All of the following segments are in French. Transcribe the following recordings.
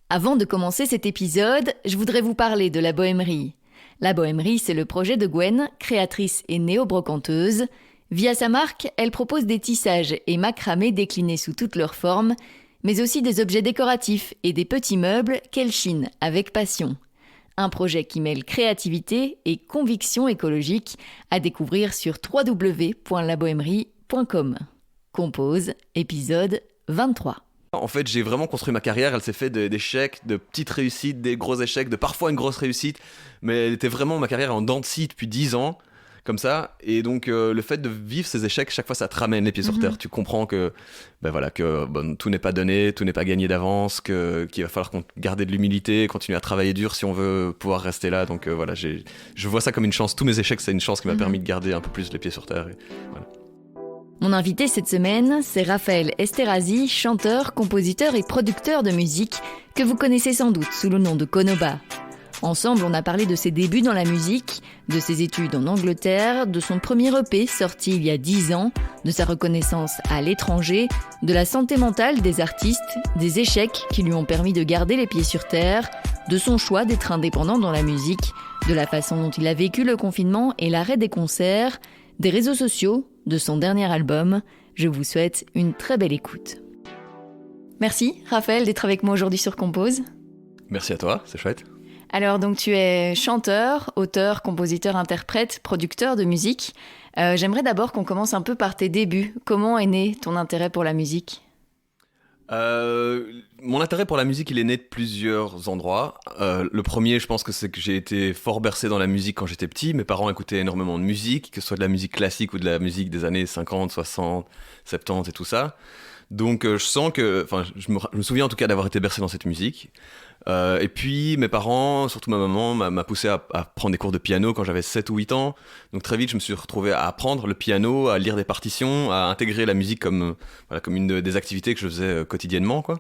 Avant de commencer cet épisode, je voudrais vous parler de la Bohémerie. La Bohémerie, c'est le projet de Gwen, créatrice et néo-brocanteuse. Via sa marque, elle propose des tissages et macramés déclinés sous toutes leurs formes, mais aussi des objets décoratifs et des petits meubles qu'elle chine avec passion. Un projet qui mêle créativité et conviction écologique à découvrir sur www.labohémerie.com. Compose, épisode 23. En fait, j'ai vraiment construit ma carrière, elle s'est faite d'échecs, de petites réussites, des gros échecs, de parfois une grosse réussite, mais elle était vraiment ma carrière en dents de scie depuis 10 ans, comme ça, et donc le fait de vivre ces échecs, chaque fois ça te ramène les pieds sur terre, tu comprends que, tout n'est pas donné, tout n'est pas gagné d'avance, qu'il va falloir garder de l'humilité, continuer à travailler dur si on veut pouvoir rester là, donc je vois ça comme une chance, tous mes échecs c'est une chance qui m'a permis de garder un peu plus les pieds sur terre, et voilà. Mon invité cette semaine, c'est Raphaël Esterhazy, chanteur, compositeur et producteur de musique que vous connaissez sans doute sous le nom de Konoba. Ensemble, on a parlé de ses débuts dans la musique, de ses études en Angleterre, de son premier EP sorti il y a 10 ans, de sa reconnaissance à l'étranger, de la santé mentale des artistes, des échecs qui lui ont permis de garder les pieds sur terre, de son choix d'être indépendant dans la musique, de la façon dont il a vécu le confinement et l'arrêt des concerts, des réseaux sociaux, de son dernier album. Je vous souhaite une très belle écoute. Merci Raphaël d'être avec moi aujourd'hui sur Compose. Merci à toi, c'est chouette. Alors donc tu es chanteur, auteur, compositeur, interprète, producteur de musique. J'aimerais d'abord qu'on commence un peu par tes débuts. Comment est né ton intérêt pour la musique ? Mon intérêt pour la musique, il est né de plusieurs endroits. Le premier, je pense que c'est que j'ai été fort bercé dans la musique quand j'étais petit. Mes parents écoutaient énormément de musique, que ce soit de la musique classique ou de la musique des années 50, 60, 70 et tout ça. Donc je sens que, je me souviens en tout cas d'avoir été bercé dans cette musique. Et puis mes parents, surtout ma maman, m'a poussé à prendre des cours de piano quand j'avais 7 ou 8 ans. Donc très vite, je me suis retrouvé à apprendre le piano, à lire des partitions, à intégrer la musique comme une des activités que je faisais quotidiennement, quoi.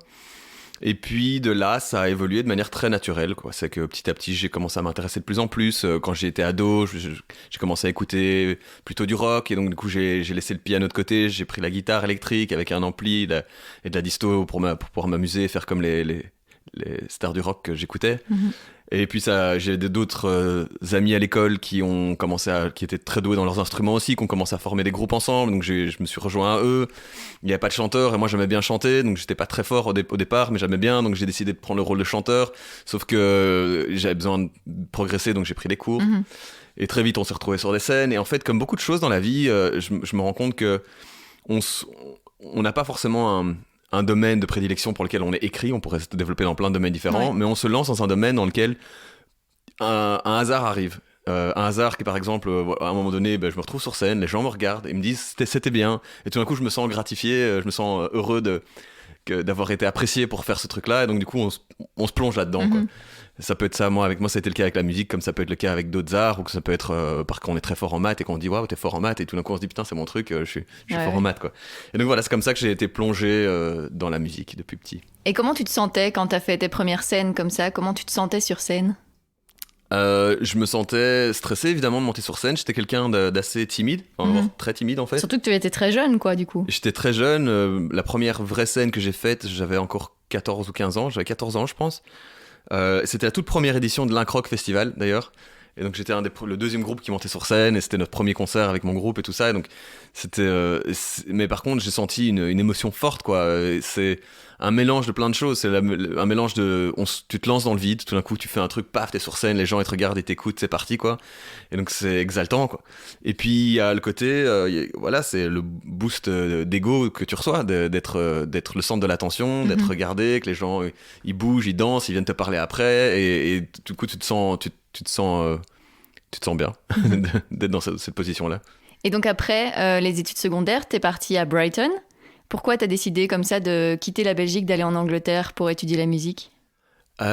Et puis de là, ça a évolué de manière très naturelle, quoi. C'est que petit à petit, j'ai commencé à m'intéresser de plus en plus. Quand j'ai été ado, j'ai commencé à écouter plutôt du rock. Et donc du coup, j'ai laissé le piano de côté. J'ai pris la guitare électrique avec un ampli et de la disto pour pouvoir m'amuser, faire comme les stars du rock que j'écoutais. Et puis j'ai d'autres amis à l'école qui étaient très doués dans leurs instruments aussi, qui ont commencé à former des groupes ensemble, donc je me suis rejoint à eux. Il n'y avait pas de chanteur et moi j'aimais bien chanter, donc j'étais pas très fort au départ, mais j'aimais bien, donc j'ai décidé de prendre le rôle de chanteur, sauf que j'avais besoin de progresser, donc j'ai pris des cours. Et très vite on s'est retrouvés sur des scènes, et en fait comme beaucoup de choses dans la vie, je me rends compte que on n'a pas forcément un domaine de prédilection pour lequel on est écrit, on pourrait se développer dans plein de domaines différents, mais on se lance dans un domaine dans lequel un hasard arrive. Un hasard qui, par exemple, à un moment donné, je me retrouve sur scène, les gens me regardent, ils me disent c'était bien, et tout d'un coup je me sens gratifié, je me sens heureux d'avoir été apprécié pour faire ce truc-là, et donc du coup on se plonge là-dedans, quoi. Ça peut être ça, avec moi ça a été le cas avec la musique, comme ça peut être le cas avec d'autres arts, ou que ça peut être parce qu'on est très fort en maths et qu'on dit waouh t'es fort en maths, et tout d'un coup on se dit putain c'est mon truc, je suis fort en maths, quoi. Et donc voilà, c'est comme ça que j'ai été plongé dans la musique depuis petit. Et comment tu te sentais quand t'as fait tes premières scènes comme ça ? Comment tu te sentais sur scène ? Je me sentais stressé évidemment de monter sur scène. J'étais quelqu'un d'assez timide, très timide en fait. Surtout que tu étais très jeune, quoi, du coup. J'étais très jeune. La première vraie scène que j'ai faite, j'avais encore 14 ou 15 ans. J'avais 14 ans, je pense. C'était la toute première édition de l'Incroc Festival, d'ailleurs. Et donc j'étais le deuxième groupe qui montait sur scène, et c'était notre premier concert avec mon groupe et tout ça. Et donc mais par contre j'ai senti une émotion forte, quoi. C'est un mélange de plein de choses. C'est un mélange tu te lances dans le vide, tout d'un coup tu fais un truc, paf, t'es sur scène, les gens ils te regardent et t'écoutent, c'est parti, quoi. Et donc c'est exaltant, quoi. Et puis il y a le côté, c'est le boost d'ego que tu reçois, d'être le centre de l'attention, d'être regardé, que les gens ils bougent, ils dansent, ils viennent te parler après, et du coup tu te sens bien d'être dans cette position-là. Et donc après les études secondaires, t'es parti à Brighton. Pourquoi t'as décidé comme ça de quitter la Belgique, d'aller en Angleterre pour étudier la musique ?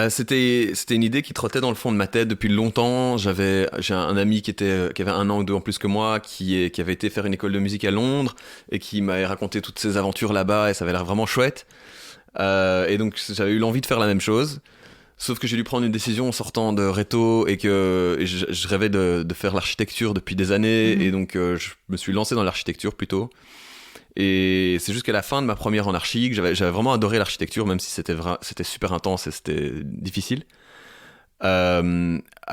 C'était une idée qui trottait dans le fond de ma tête depuis longtemps. J'ai un ami qui avait 1 an ou 2 en plus que moi, qui avait été faire une école de musique à Londres et qui m'avait raconté toutes ses aventures là-bas, et ça avait l'air vraiment chouette. Et donc j'avais eu l'envie de faire la même chose. Sauf que j'ai dû prendre une décision en sortant de Réto, et que je rêvais de faire l'architecture depuis des années, et donc je me suis lancé dans l'architecture plutôt. Et c'est juste qu'à la fin de ma première en archi, que j'avais vraiment adoré l'architecture, même si c'était super intense et c'était difficile. À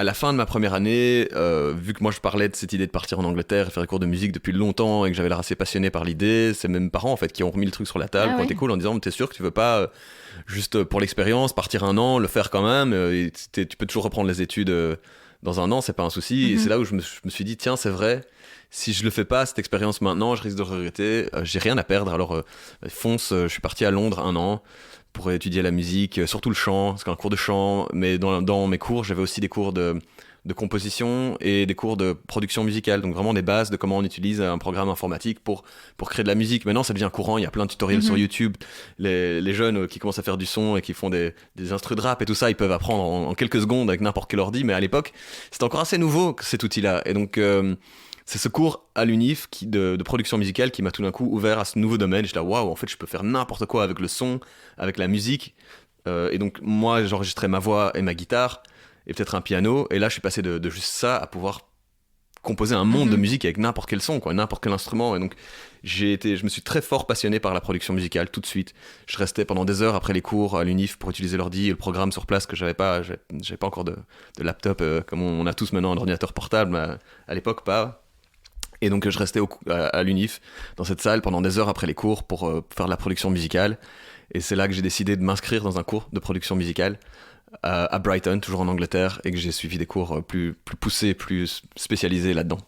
la fin de ma première année, vu que moi je parlais de cette idée de partir en Angleterre et faire des cours de musique depuis longtemps et que j'avais l'air assez passionné par l'idée, c'est mes parents en fait qui ont remis le truc sur la table, qui ont été cool en disant t'es sûr que tu veux pas juste pour l'expérience partir un an, le faire quand même, et tu peux toujours reprendre les études dans un an, c'est pas un souci. Et c'est là où je me suis dit tiens c'est vrai, si je le fais pas cette expérience maintenant, je risque de regretter, j'ai rien à perdre, alors fonce. Je suis parti à Londres un an pour étudier la musique, surtout le chant, parce qu'un cours de chant, mais dans mes cours, j'avais aussi des cours de composition et des cours de production musicale, donc vraiment des bases de comment on utilise un programme informatique pour créer de la musique. Maintenant, ça devient courant, il y a plein de tutoriels sur YouTube. Les jeunes qui commencent à faire du son et qui font des instrus de rap et tout ça, ils peuvent apprendre en quelques secondes avec n'importe quel ordi, mais à l'époque, c'était encore assez nouveau, cet outil-là. Et donc, c'est ce cours à l'UNIF de production musicale qui m'a tout d'un coup ouvert à ce nouveau domaine. J'étais là, waouh, en fait, je peux faire n'importe quoi avec le son, avec la musique. Et donc, moi, j'enregistrais ma voix et ma guitare, et peut-être un piano. Et là, je suis passé de juste ça à pouvoir composer un monde de musique avec n'importe quel son, quoi, n'importe quel instrument. Et donc, je me suis très fort passionné par la production musicale tout de suite. Je restais pendant des heures après les cours à l'UNIF pour utiliser l'ordi et le programme sur place, que j'avais pas encore de laptop comme on a tous maintenant un ordinateur portable, mais à l'époque, pas. Et donc je restais à l'UNIF, dans cette salle, pendant des heures après les cours pour faire de la production musicale. Et c'est là que j'ai décidé de m'inscrire dans un cours de production musicale à Brighton, toujours en Angleterre, et que j'ai suivi des cours plus poussés, plus spécialisés là-dedans.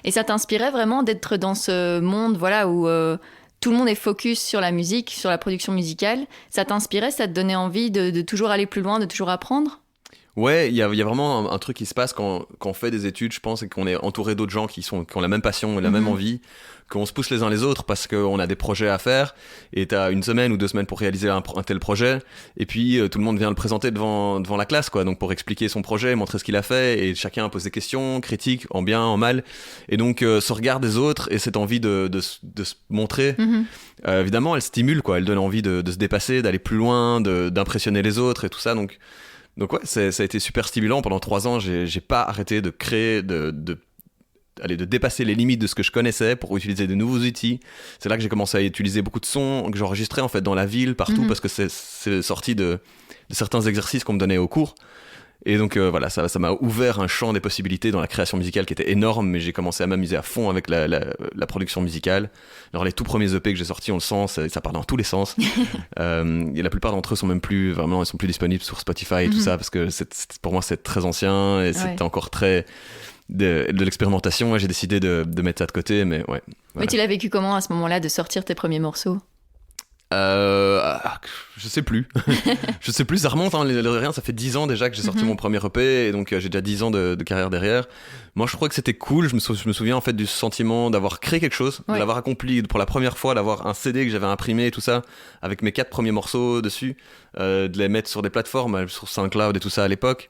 Et ça t'inspirait vraiment d'être dans ce monde où tout le monde est focus sur la musique, sur la production musicale? Ça t'inspirait, ça te donnait envie de toujours aller plus loin, de toujours apprendre? Ouais, il y a vraiment un truc qui se passe quand on fait des études, je pense, et qu'on est entouré d'autres gens qui ont la même passion et la même envie, qu'on se pousse les uns les autres parce qu'on a des projets à faire, et t'as 1 semaine ou 2 semaines pour réaliser un tel projet, et puis tout le monde vient le présenter devant la classe, quoi, donc pour expliquer son projet, montrer ce qu'il a fait, et chacun pose des questions, critique, en bien, en mal, et donc ce regard des autres et cette envie de se montrer, évidemment, elle stimule, quoi, elle donne envie de se dépasser, d'aller plus loin, d'impressionner les autres et tout ça, donc ouais, ça a été super stimulant. Pendant 3 ans, j'ai pas arrêté de créer, de dépasser les limites de ce que je connaissais pour utiliser de nouveaux outils. C'est là que j'ai commencé à utiliser beaucoup de sons que j'enregistrais en fait dans la ville, partout, parce que c'est sorti de certains exercices qu'on me donnait au cours. Et donc voilà, ça m'a ouvert un champ des possibilités dans la création musicale qui était énorme, mais j'ai commencé à m'amuser à fond avec la production musicale. Alors les tout premiers EP que j'ai sortis, on le sent, ça part dans tous les sens. Et la plupart d'entre eux sont même plus, vraiment, ils sont plus disponibles sur Spotify et tout ça, parce que pour moi c'est très ancien et c'était encore très de l'expérimentation. J'ai décidé de mettre ça de côté, mais ouais. Voilà. Mais tu l'as vécu comment à ce moment-là de sortir tes premiers morceaux? Je sais plus. Je sais plus, ça remonte, hein, rien, ça fait 10 ans déjà que j'ai sorti mon premier EP, et donc j'ai déjà 10 ans de carrière derrière. Moi je crois que c'était cool, je me souviens en fait du sentiment d'avoir créé quelque chose, de l'avoir accompli pour la première fois, d'avoir un CD que j'avais imprimé et tout ça, avec mes 4 premiers morceaux dessus, de les mettre sur des plateformes, sur SoundCloud et tout ça à l'époque.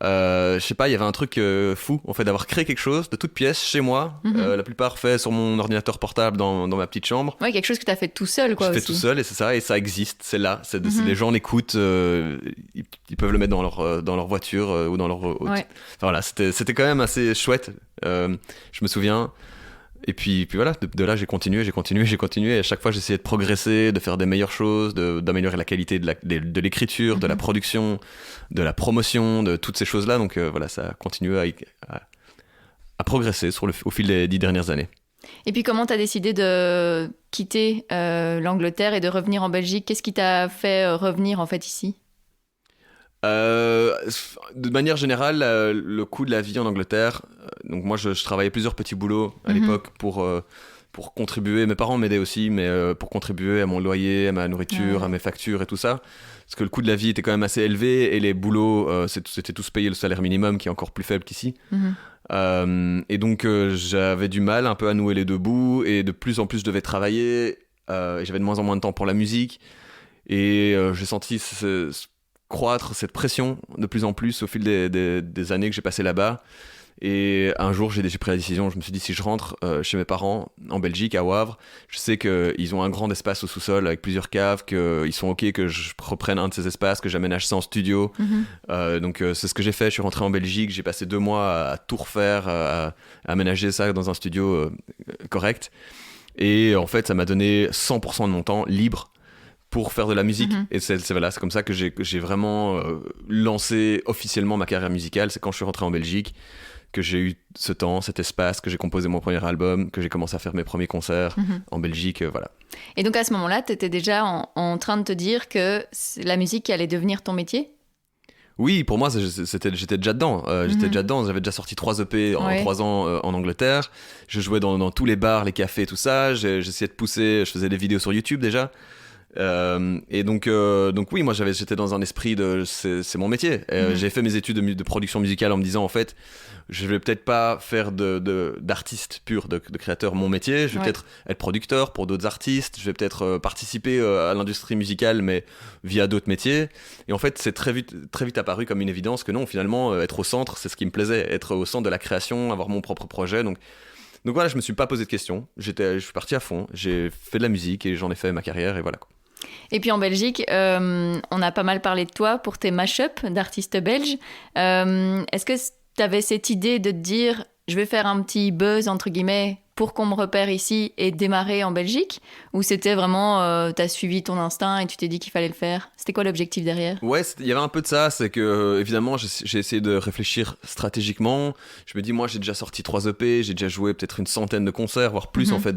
Je sais pas, il y avait un truc fou en fait d'avoir créé quelque chose de toute pièce chez moi, la plupart fait sur mon ordinateur portable dans ma petite chambre. Ouais, quelque chose que t'as fait tout seul, quoi. J'ai fait tout seul, et c'est ça, et ça existe, c'est là, les gens l'écoutent, ils peuvent le mettre dans leur voiture ou dans leur enfin, voilà, c'était quand même assez chouette, je me souviens. Et puis voilà, de là j'ai continué, et à chaque fois j'essayais de progresser, de faire des meilleures choses, d'améliorer la qualité de l'écriture, de la production, de la promotion, de toutes ces choses-là. Donc voilà, ça a continué à progresser au fil des 10 dernières années. Et puis comment t'as décidé de quitter l'Angleterre et de revenir en Belgique? Qu'est-ce qui t'a fait revenir en fait ici? De manière générale, le coût de la vie en Angleterre, donc moi je travaillais plusieurs petits boulots à l'époque pour contribuer, mes parents m'aidaient aussi, mais pour contribuer à mon loyer, à ma nourriture, à mes factures et tout ça, parce que le coût de la vie était quand même assez élevé, et les boulots, c'était tous payé le salaire minimum qui est encore plus faible qu'ici. Et donc j'avais du mal un peu à nouer les deux bouts, et de plus en plus je devais travailler, et j'avais de moins en moins de temps pour la musique, et j'ai senti croître cette pression de plus en plus au fil des années que j'ai passées là-bas. Et un jour j'ai pris la décision, je me suis dit, si je rentre chez mes parents en Belgique, à Wavre, je sais qu'ils ont un grand espace au sous-sol avec plusieurs caves, qu'ils sont ok que je reprenne un de ces espaces, que j'aménage ça en studio. Donc c'est ce que j'ai fait, je suis rentré en Belgique, j'ai passé 2 mois à tout refaire, à aménager ça dans un studio correct. Et en fait, ça m'a donné 100% de mon temps libre pour faire de la musique. Et c'est comme ça que j'ai vraiment lancé officiellement ma carrière musicale. C'est quand je suis rentré en Belgique que j'ai eu ce temps, cet espace, que j'ai composé mon premier album, que j'ai commencé à faire mes premiers concerts en Belgique, voilà. Et donc à ce moment-là, tu étais déjà en train de te dire que la musique allait devenir ton métier ? Oui, pour moi, j'étais déjà dedans. J'avais déjà sorti 3 EP en 3 ans en Angleterre. Je jouais dans tous les bars, les cafés, tout ça. J'essayais de pousser, je faisais des vidéos sur YouTube déjà. Et donc oui, moi j'étais dans un esprit de c'est mon métier. J'ai fait mes études de production musicale en me disant en fait je vais peut-être pas faire d'artiste pur, de créateur mon métier, je vais peut-être être producteur pour d'autres artistes, je vais peut-être participer à l'industrie musicale mais via d'autres métiers. Et en fait c'est très vite apparu comme une évidence que non, finalement être au centre c'est ce qui me plaisait, être au centre de la création, avoir mon propre projet. Donc voilà, je me suis pas posé de questions, je suis parti à fond, j'ai fait de la musique et j'en ai fait ma carrière et voilà quoi. Et puis en Belgique, on a pas mal parlé de toi pour tes mash-ups d'artistes belges. Est-ce que tu avais cette idée de te dire je vais faire un petit buzz entre guillemets pour qu'on me repère ici et démarrer en Belgique ? Ou c'était vraiment t'as suivi ton instinct et tu t'es dit qu'il fallait le faire ? C'était quoi l'objectif derrière ? Ouais, il y avait un peu de ça, c'est que évidemment j'ai essayé de réfléchir stratégiquement. Je me dis moi j'ai déjà sorti 3 EP, j'ai déjà joué peut-être une centaine de concerts, voire plus en fait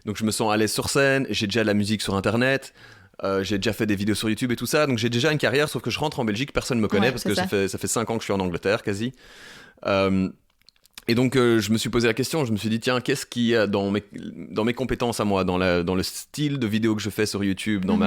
donc je me sens à l'aise sur scène, j'ai déjà de la musique sur internet. J'ai déjà fait des vidéos sur YouTube et tout ça, donc j'ai déjà une carrière, sauf que je rentre en Belgique, personne ne me connaît parce que ça fait 5 ans que je suis en Angleterre quasi. Et donc je me suis posé la question, je me suis dit tiens, qu'est-ce qu'il y a dans mes compétences à moi, dans le style de vidéo que je fais sur YouTube, dans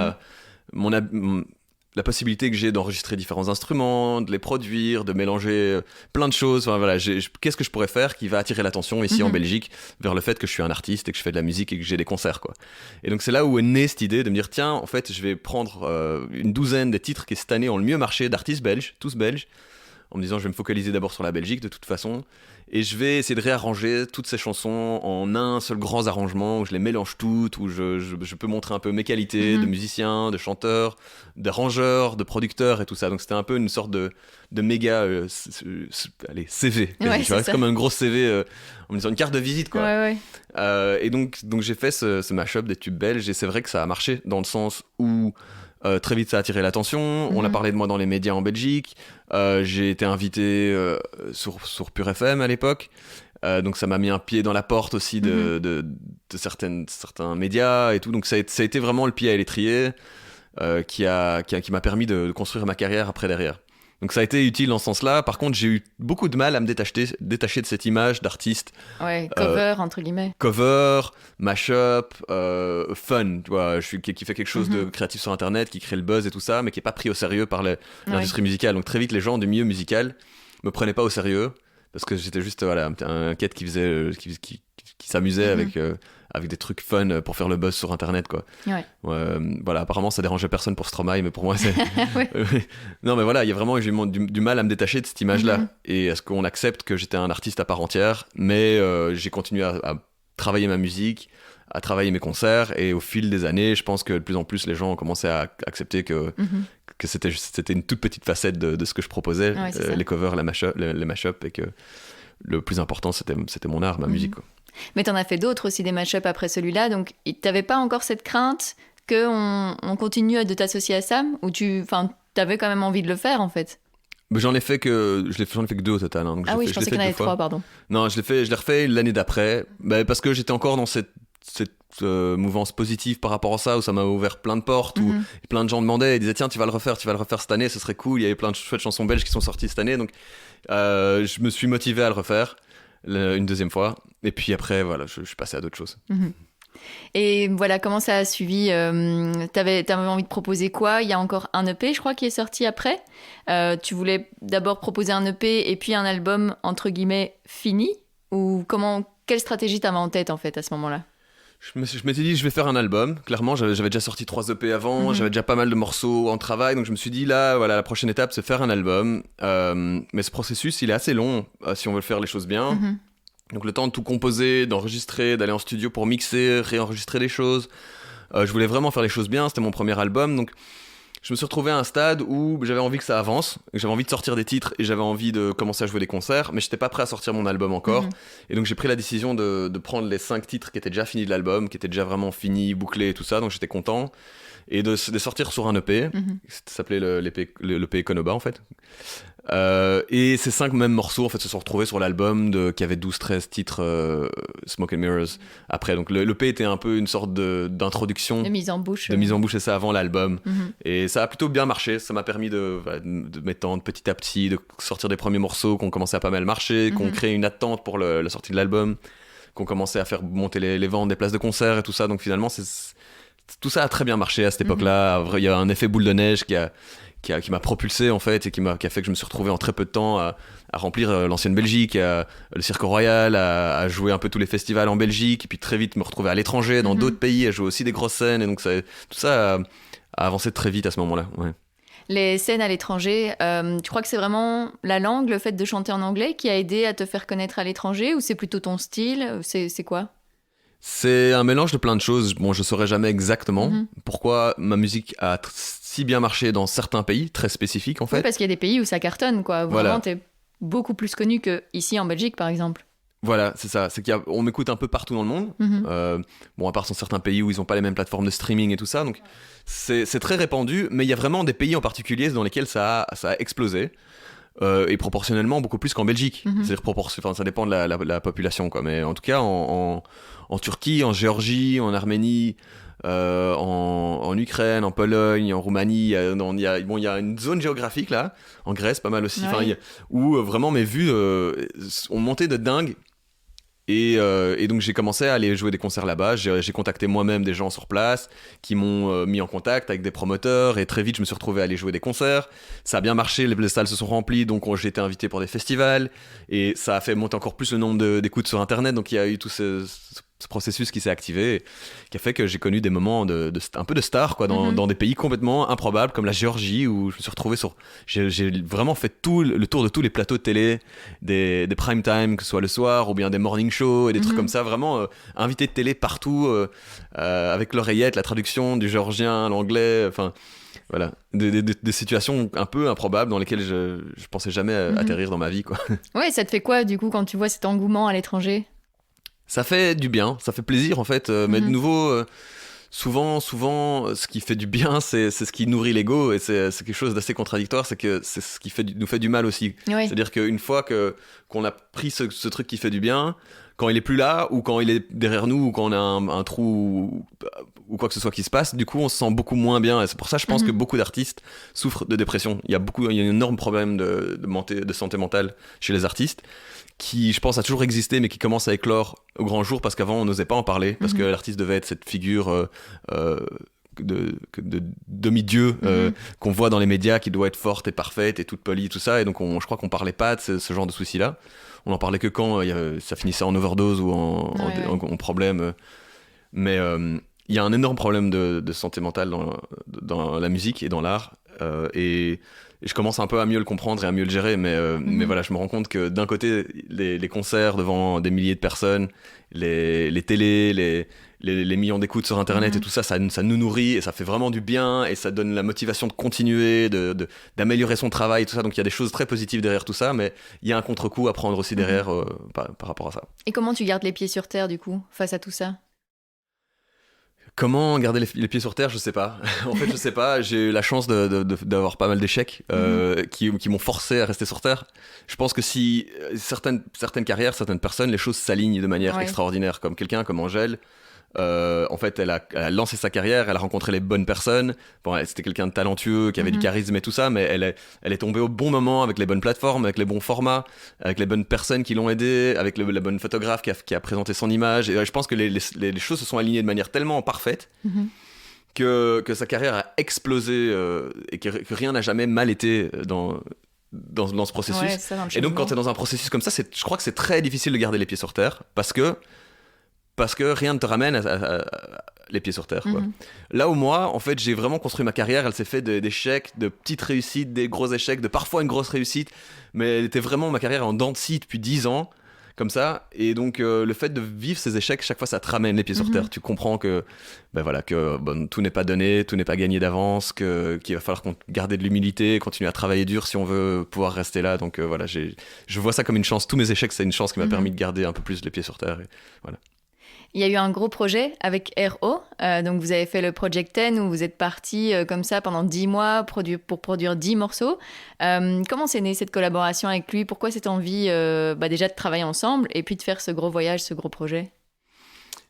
la possibilité que j'ai d'enregistrer différents instruments, de les produire, de mélanger plein de choses. Enfin, voilà, qu'est-ce que je pourrais faire qui va attirer l'attention ici en Belgique vers le fait que je suis un artiste et que je fais de la musique et que j'ai des concerts, quoi. Et donc c'est là où est née cette idée de me dire tiens, en fait, je vais prendre une douzaine des titres qui cette année ont le mieux marché d'artistes belges, tous belges, en me disant je vais me focaliser d'abord sur la Belgique de toute façon. Et je vais essayer de réarranger toutes ces chansons en un seul grand arrangement où je les mélange toutes, où je peux montrer un peu mes qualités de musicien, de chanteur, d'arrangeur, de producteur et tout ça. Donc c'était un peu une sorte de méga CV. C'est comme un gros CV en me disant une carte de visite, quoi. Et donc j'ai fait ce mash-up des tubes belges et c'est vrai que ça a marché dans le sens où très vite ça a attiré l'attention, on a parlé de moi dans les médias en Belgique, j'ai été invité sur Pure FM à l'époque, donc ça m'a mis un pied dans la porte aussi de certains médias et tout, donc ça a été vraiment le pied à l'étrier qui m'a permis de construire ma carrière après derrière. Donc ça a été utile dans ce sens-là. Par contre, j'ai eu beaucoup de mal à me détacher de cette image d'artiste. Ouais, cover, entre guillemets. Cover, mash-up, fun, tu vois, qui fait quelque chose de créatif sur Internet, qui crée le buzz et tout ça, mais qui n'est pas pris au sérieux par l'industrie musicale. Donc très vite, les gens du milieu musical me prenaient pas au sérieux, parce que j'étais juste un quête qui s'amusait avec des trucs fun pour faire le buzz sur Internet, quoi. Voilà, apparemment ça dérangeait personne pour Stromae, mais pour moi c'est non mais voilà, il y a vraiment eu du mal à me détacher de cette image là et à ce qu'on accepte que j'étais un artiste à part entière, mais j'ai continué à travailler ma musique, à travailler mes concerts, et au fil des années je pense que de plus en plus les gens ont commencé à accepter que c'était une toute petite facette de ce que je proposais, les covers, les mash-up, et que le plus important c'était mon art, ma musique, quoi. Mais t'en as fait d'autres aussi, des mash-up après celui-là, donc t'avais pas encore cette crainte qu'on continue de t'associer à ça, ou t'avais quand même envie de le faire en fait? J'en ai fait que 2 au total, hein. Donc je pensais qu'il y en avait 3, pardon. Non, je l'ai refait l'année d'après, parce que j'étais encore dans cette mouvance positive par rapport à ça, où ça m'a ouvert plein de portes, où plein de gens demandaient et disaient tiens, tu vas le refaire cette année, ce serait cool. Il y avait plein de chouettes chansons belges qui sont sorties cette année, donc je me suis motivé à le refaire une deuxième fois, et puis après voilà, je suis passé à d'autres choses. Et voilà, comment ça a suivi? T'avais envie de proposer quoi? Il y a encore un EP, je crois, qui est sorti après. Tu voulais d'abord proposer un EP et puis un album entre guillemets fini, ou quelle stratégie t'avais en tête en fait à ce moment-là? Je m'étais dit je vais faire un album. Clairement, j'avais déjà sorti 3 EP avant, j'avais déjà pas mal de morceaux en travail, donc je me suis dit là, voilà, la prochaine étape c'est faire un album. Mais ce processus, il est assez long si on veut faire les choses bien. Donc le temps de tout composer, d'enregistrer, d'aller en studio pour mixer, réenregistrer les choses. Je voulais vraiment faire les choses bien, c'était mon premier album, donc je me suis retrouvé à un stade où j'avais envie que ça avance, j'avais envie de sortir des titres et j'avais envie de commencer à jouer des concerts, mais j'étais pas prêt à sortir mon album encore. Et donc j'ai pris la décision de prendre les 5 titres qui étaient déjà finis de l'album, qui étaient déjà vraiment finis, bouclés et tout ça, donc j'étais content. Et de sortir sur un EP, ça s'appelait l'EP Konoba en fait. Et ces 5 mêmes morceaux en fait se sont retrouvés sur l'album qui avait 12-13 titres Smoke and Mirrors après. Donc l'EP était un peu une sorte d'introduction, de mise en bouche, et ça avant l'album. Et ça a plutôt bien marché, ça m'a permis de m'étendre petit à petit, de sortir des premiers morceaux qui ont commencé à pas mal marcher, qui ont créé une attente pour la sortie de l'album, qui ont commencé à faire monter les ventes des places de concert et tout ça. Donc finalement tout ça a très bien marché à cette époque-là. Il y a un effet boule de neige qui m'a propulsé en fait et qui a fait que je me suis retrouvé en très peu de temps à remplir l'ancienne Belgique, le Cirque Royal, à jouer un peu tous les festivals en Belgique, et puis très vite me retrouver à l'étranger, dans d'autres pays, à jouer aussi des grosses scènes. Et donc tout ça a avancé très vite à ce moment-là. Ouais. Les scènes à l'étranger, tu crois que c'est vraiment la langue, le fait de chanter en anglais qui a aidé à te faire connaître à l'étranger, ou c'est plutôt ton style ? C'est quoi ? C'est un mélange de plein de choses. Bon, je saurais jamais exactement pourquoi ma musique a si bien marché dans certains pays très spécifiques en fait. Oui, parce qu'il y a des pays où ça cartonne, quoi. Vraiment, t'es beaucoup plus connu qu'ici en Belgique, par exemple. Voilà, c'est ça. C'est qu'on m'écoute un peu partout dans le monde. Bon, à part dans certains pays où ils n'ont pas les mêmes plateformes de streaming et tout ça. Donc, c'est très répandu. Mais il y a vraiment des pays en particulier dans lesquels ça a explosé. Et proportionnellement beaucoup plus qu'en Belgique. C'est-à-dire ça dépend de la population, quoi. Mais en tout cas, en Turquie, en Géorgie, en Arménie, en Ukraine, en Pologne, en Roumanie, il y a une zone géographique là, en Grèce pas mal aussi, où vraiment mes vues ont monté de dingue. Et donc j'ai commencé à aller jouer des concerts là-bas. J'ai contacté moi-même des gens sur place qui m'ont mis en contact avec des promoteurs, et très vite je me suis retrouvé à aller jouer des concerts. Ça a bien marché, les salles se sont remplies, donc j'ai été invité pour des festivals, et ça a fait monter encore plus le nombre d'écoutes sur internet. Donc il y a eu tout ce processus qui s'est activé, qui a fait que j'ai connu des moments un peu de star, quoi, dans des pays complètement improbables comme la Géorgie, où je me suis retrouvé j'ai vraiment fait le tour de tous les plateaux de télé, des prime time, que ce soit le soir ou bien des morning shows et des trucs comme ça, vraiment invité de télé partout, avec l'oreillette, la traduction du géorgien à l'anglais, enfin voilà, des situations un peu improbables dans lesquelles je pensais jamais atterrir dans ma vie, quoi. Ouais, ça te fait quoi du coup quand tu vois cet engouement à l'étranger ? Ça fait du bien, ça fait plaisir en fait, mais de nouveau, souvent, ce qui fait du bien, c'est ce qui nourrit l'ego, et c'est quelque chose d'assez contradictoire, c'est que c'est ce qui nous fait du mal aussi. Oui. C'est-à-dire qu'une fois qu'on a pris ce truc qui fait du bien, quand il est plus là, ou quand il est derrière nous, ou quand on a un trou, ou quoi que ce soit qui se passe, du coup on se sent beaucoup moins bien, et c'est pour ça je pense que beaucoup d'artistes souffrent de dépression. Il y a un énorme problème de santé mentale chez les artistes, qui je pense a toujours existé, mais qui commence à éclore au grand jour, parce qu'avant on n'osait pas en parler, parce que l'artiste devait être cette figure de demi-dieu qu'on voit dans les médias, qui doit être forte et parfaite et toute polie, tout ça, et donc je crois qu'on parlait pas de ce genre de soucis là. On en parlait que quand ça finissait en overdose ou en problème, mais il y a un énorme problème de santé mentale dans la musique et dans l'art, et je commence un peu à mieux le comprendre et à mieux le gérer, mais voilà, je me rends compte que d'un côté, les concerts devant des milliers de personnes, les télés, les millions d'écoutes sur internet et tout ça, ça nous nourrit, et ça fait vraiment du bien, et ça donne la motivation de continuer, d'améliorer son travail et tout ça. Donc il y a des choses très positives derrière tout ça, mais il y a un contre-coup à prendre aussi derrière par rapport à ça. Et comment tu gardes les pieds sur terre du coup face à tout ça ? Comment garder les pieds sur terre, je sais pas. En fait, je sais pas. J'ai eu la chance d'avoir pas mal d'échecs qui m'ont forcé à rester sur terre. Je pense que si certaines carrières, certaines personnes, les choses s'alignent de manière extraordinaire, comme quelqu'un comme Angèle. En fait, elle a lancé sa carrière, elle a rencontré les bonnes personnes. Bon, c'était quelqu'un de talentueux, qui avait du charisme et tout ça, mais elle est tombée au bon moment, avec les bonnes plateformes, avec les bons formats, avec les bonnes personnes qui l'ont aidée, avec la bonne photographe qui a présenté son image. Et je pense que les choses se sont alignées de manière tellement parfaite que sa carrière a explosé, et que rien n'a jamais mal été dans ce processus. Ouais, ça, et donc, quand tu es dans un processus comme ça, je crois que c'est très difficile de garder les pieds sur terre, parce que rien ne te ramène à les pieds sur terre, quoi. Là où moi, en fait, j'ai vraiment construit ma carrière, elle s'est faite d'échecs, de petites réussites, des gros échecs, de parfois une grosse réussite, mais elle était vraiment ma carrière en dents de scie depuis 10 ans, comme ça. Et donc, le fait de vivre ces échecs, chaque fois, ça te ramène les pieds sur terre. Tu comprends que, tout n'est pas donné, tout n'est pas gagné d'avance, qu'il va falloir garder de l'humilité, continuer à travailler dur si on veut pouvoir rester là. Donc, je vois ça comme une chance. Tous mes échecs, c'est une chance qui m'a permis de garder un peu plus les pieds sur terre. Et voilà. Il y a eu un gros projet avec R.O. Donc, vous avez fait le Project 10 où vous êtes parti comme ça pendant 10 mois pour produire 10 morceaux. Comment s'est née cette collaboration avec lui? Pourquoi cette envie déjà de travailler ensemble et puis de faire ce gros voyage, ce gros projet?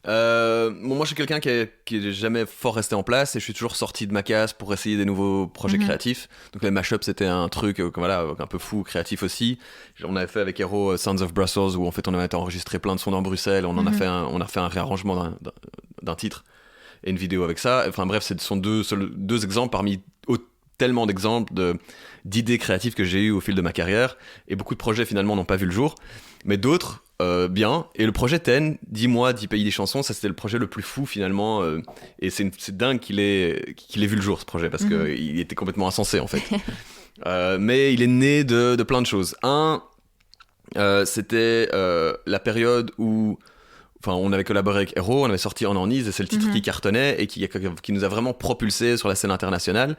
Moi, je suis quelqu'un qui est jamais fort resté en place et je suis toujours sorti de ma case pour essayer des nouveaux projets créatifs. Donc les mashups, c'était un truc un peu fou, créatif aussi. On avait fait avec Hero Sounds of Brussels où en fait on avait enregistré plein de sons dans Bruxelles. On a fait un réarrangement d'un titre et une vidéo avec ça. Enfin bref, ce sont deux exemples parmi tellement d'exemples d'idées créatives que j'ai eues au fil de ma carrière. Et beaucoup de projets finalement n'ont pas vu le jour, mais d'autres bien. Et le projet 10, 10 mois, 10 pays, 10 chansons, ça c'était le projet le plus fou finalement. Et c'est dingue qu'il ait vu le jour, ce projet, parce qu'il était complètement insensé en fait. Mais il est né de plein de choses. C'était la période où on avait collaboré avec Hero, on avait sorti On Is, et c'est le titre qui cartonnait et qui nous a vraiment propulsés sur la scène internationale.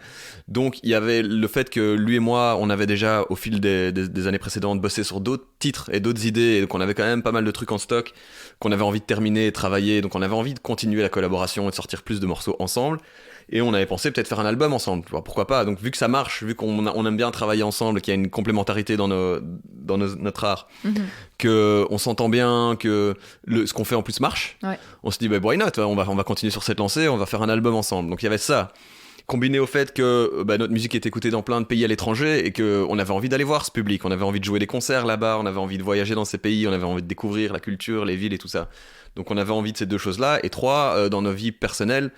Donc il y avait le fait que lui et moi, on avait déjà au fil des années précédentes bossé sur d'autres titres et d'autres idées, et donc on avait quand même pas mal de trucs en stock qu'on avait envie de terminer et travailler, donc on avait envie de continuer la collaboration et de sortir plus de morceaux ensemble. Et on avait pensé peut-être faire un album ensemble, pourquoi pas. Donc vu que ça marche, vu qu'on aime bien travailler ensemble, qu'il y a une complémentarité dans notre art, qu'on s'entend bien, que ce qu'on fait en plus marche, on se dit why not, on va continuer sur cette lancée, on va faire un album ensemble. Donc il y avait ça, combiné au fait que notre musique est écoutée dans plein de pays à l'étranger et qu'on avait envie d'aller voir ce public, on avait envie de jouer des concerts là-bas, on avait envie de voyager dans ces pays, on avait envie de découvrir la culture, les villes et tout ça. Donc on avait envie de ces deux choses-là. Et 3, dans nos vies personnelles,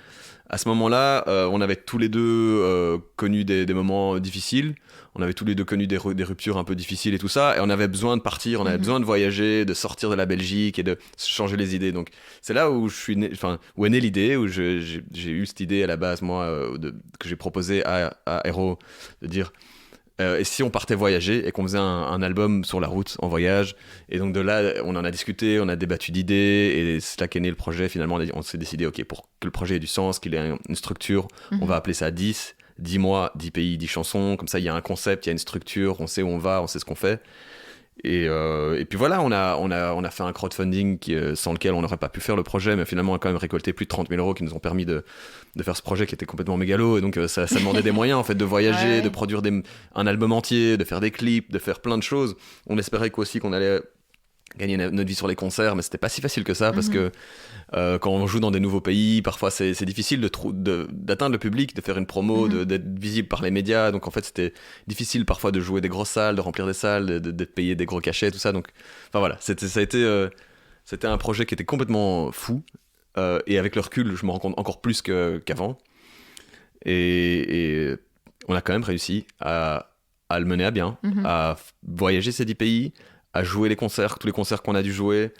à ce moment-là, on avait tous les deux connu des moments difficiles. On avait tous les deux connu des ruptures un peu difficiles et tout ça. Et on avait besoin de partir, on avait besoin de voyager, de sortir de la Belgique et de changer les idées. Donc c'est là où où est née l'idée, où j'ai eu cette idée à la base, moi, que j'ai proposé à Hero, de dire... et si on partait voyager et qu'on faisait un album sur la route, en voyage? Et donc de là, on en a discuté, on a débattu d'idées, et c'est là qu'est né le projet. Finalement, on s'est décidé, ok, pour que le projet ait du sens, qu'il ait une structure, on va appeler ça 10 mois, 10 pays, 10 chansons. Comme ça, il y a un concept, il y a une structure, on sait où on va, on sait ce qu'on fait. Et puis voilà, on a fait un crowdfunding sans lequel on n'aurait pas pu faire le projet, mais finalement on a quand même récolté plus de 30 000 € qui nous ont permis de faire ce projet qui était complètement mégalo. Et donc ça demandait des moyens en fait, de voyager, de produire un album entier, de faire des clips, de faire plein de choses. On espérait aussi qu'on allait gagner notre vie sur les concerts, mais c'était pas si facile que ça, parce que quand on joue dans des nouveaux pays, parfois c'est difficile d'atteindre le public, de faire une promo, d'être visible par les médias. Donc en fait c'était difficile parfois de jouer des grosses salles, de remplir des salles, d'être payé des gros cachets, tout ça. Donc enfin voilà, c'était un projet qui était complètement fou, et avec le recul je me rends compte encore plus qu'avant, et on a quand même réussi à le mener à bien, à voyager ces 10 pays, à jouer tous les concerts qu'on a dû jouer,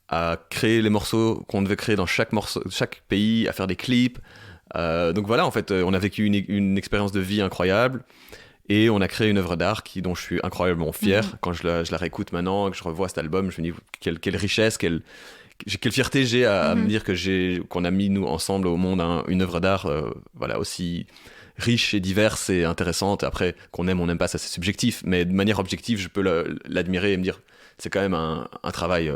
à créer les morceaux qu'on devait créer dans chaque pays, à faire des clips. Donc voilà, en fait, on a vécu une expérience de vie incroyable, et on a créé une œuvre d'art dont je suis incroyablement fier. Quand je la réécoute maintenant, que je revois cet album, je me dis quelle richesse, quelle fierté j'ai à me dire qu'on a mis nous ensemble au monde une œuvre d'art aussi riche et diverse et intéressante. Après, qu'on aime, on n'aime pas, ça c'est subjectif, mais de manière objective, je peux l'admirer et me dire c'est quand même un travail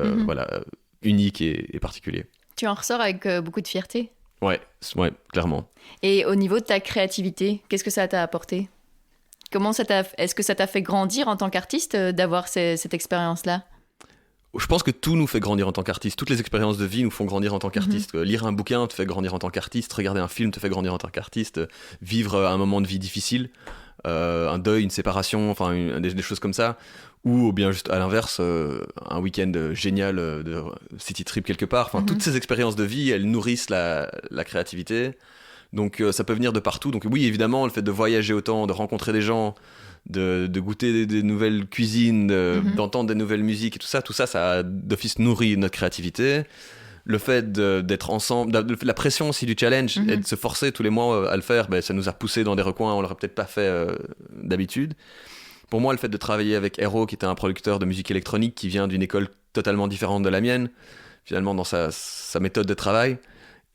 unique et particulier. Tu en ressors avec beaucoup de fierté? Ouais, clairement. Et au niveau de ta créativité, qu'est-ce que ça t'a apporté? Est-ce que ça t'a fait grandir en tant qu'artiste d'avoir cette expérience-là? Je pense que tout nous fait grandir en tant qu'artiste. Toutes les expériences de vie nous font grandir en tant qu'artiste. Lire un bouquin te fait grandir en tant qu'artiste. Regarder un film te fait grandir en tant qu'artiste. Vivre un moment de vie difficile, un deuil, une séparation, des choses comme ça. Ou bien juste à l'inverse, un week-end génial de city trip quelque part. Toutes ces expériences de vie, elles nourrissent la créativité. Donc ça peut venir de partout. Donc oui, évidemment, le fait de voyager autant, de rencontrer des gens, de goûter des nouvelles cuisines, d'entendre des nouvelles musiques et tout ça, ça d'office nourrit notre créativité. Le fait d'être ensemble, la pression aussi du challenge, et de se forcer tous les mois à le faire, ça nous a poussé dans des recoins, on l'aurait peut-être pas fait d'habitude. Pour moi, le fait de travailler avec Hero, qui était un producteur de musique électronique qui vient d'une école totalement différente de la mienne, finalement dans sa méthode de travail.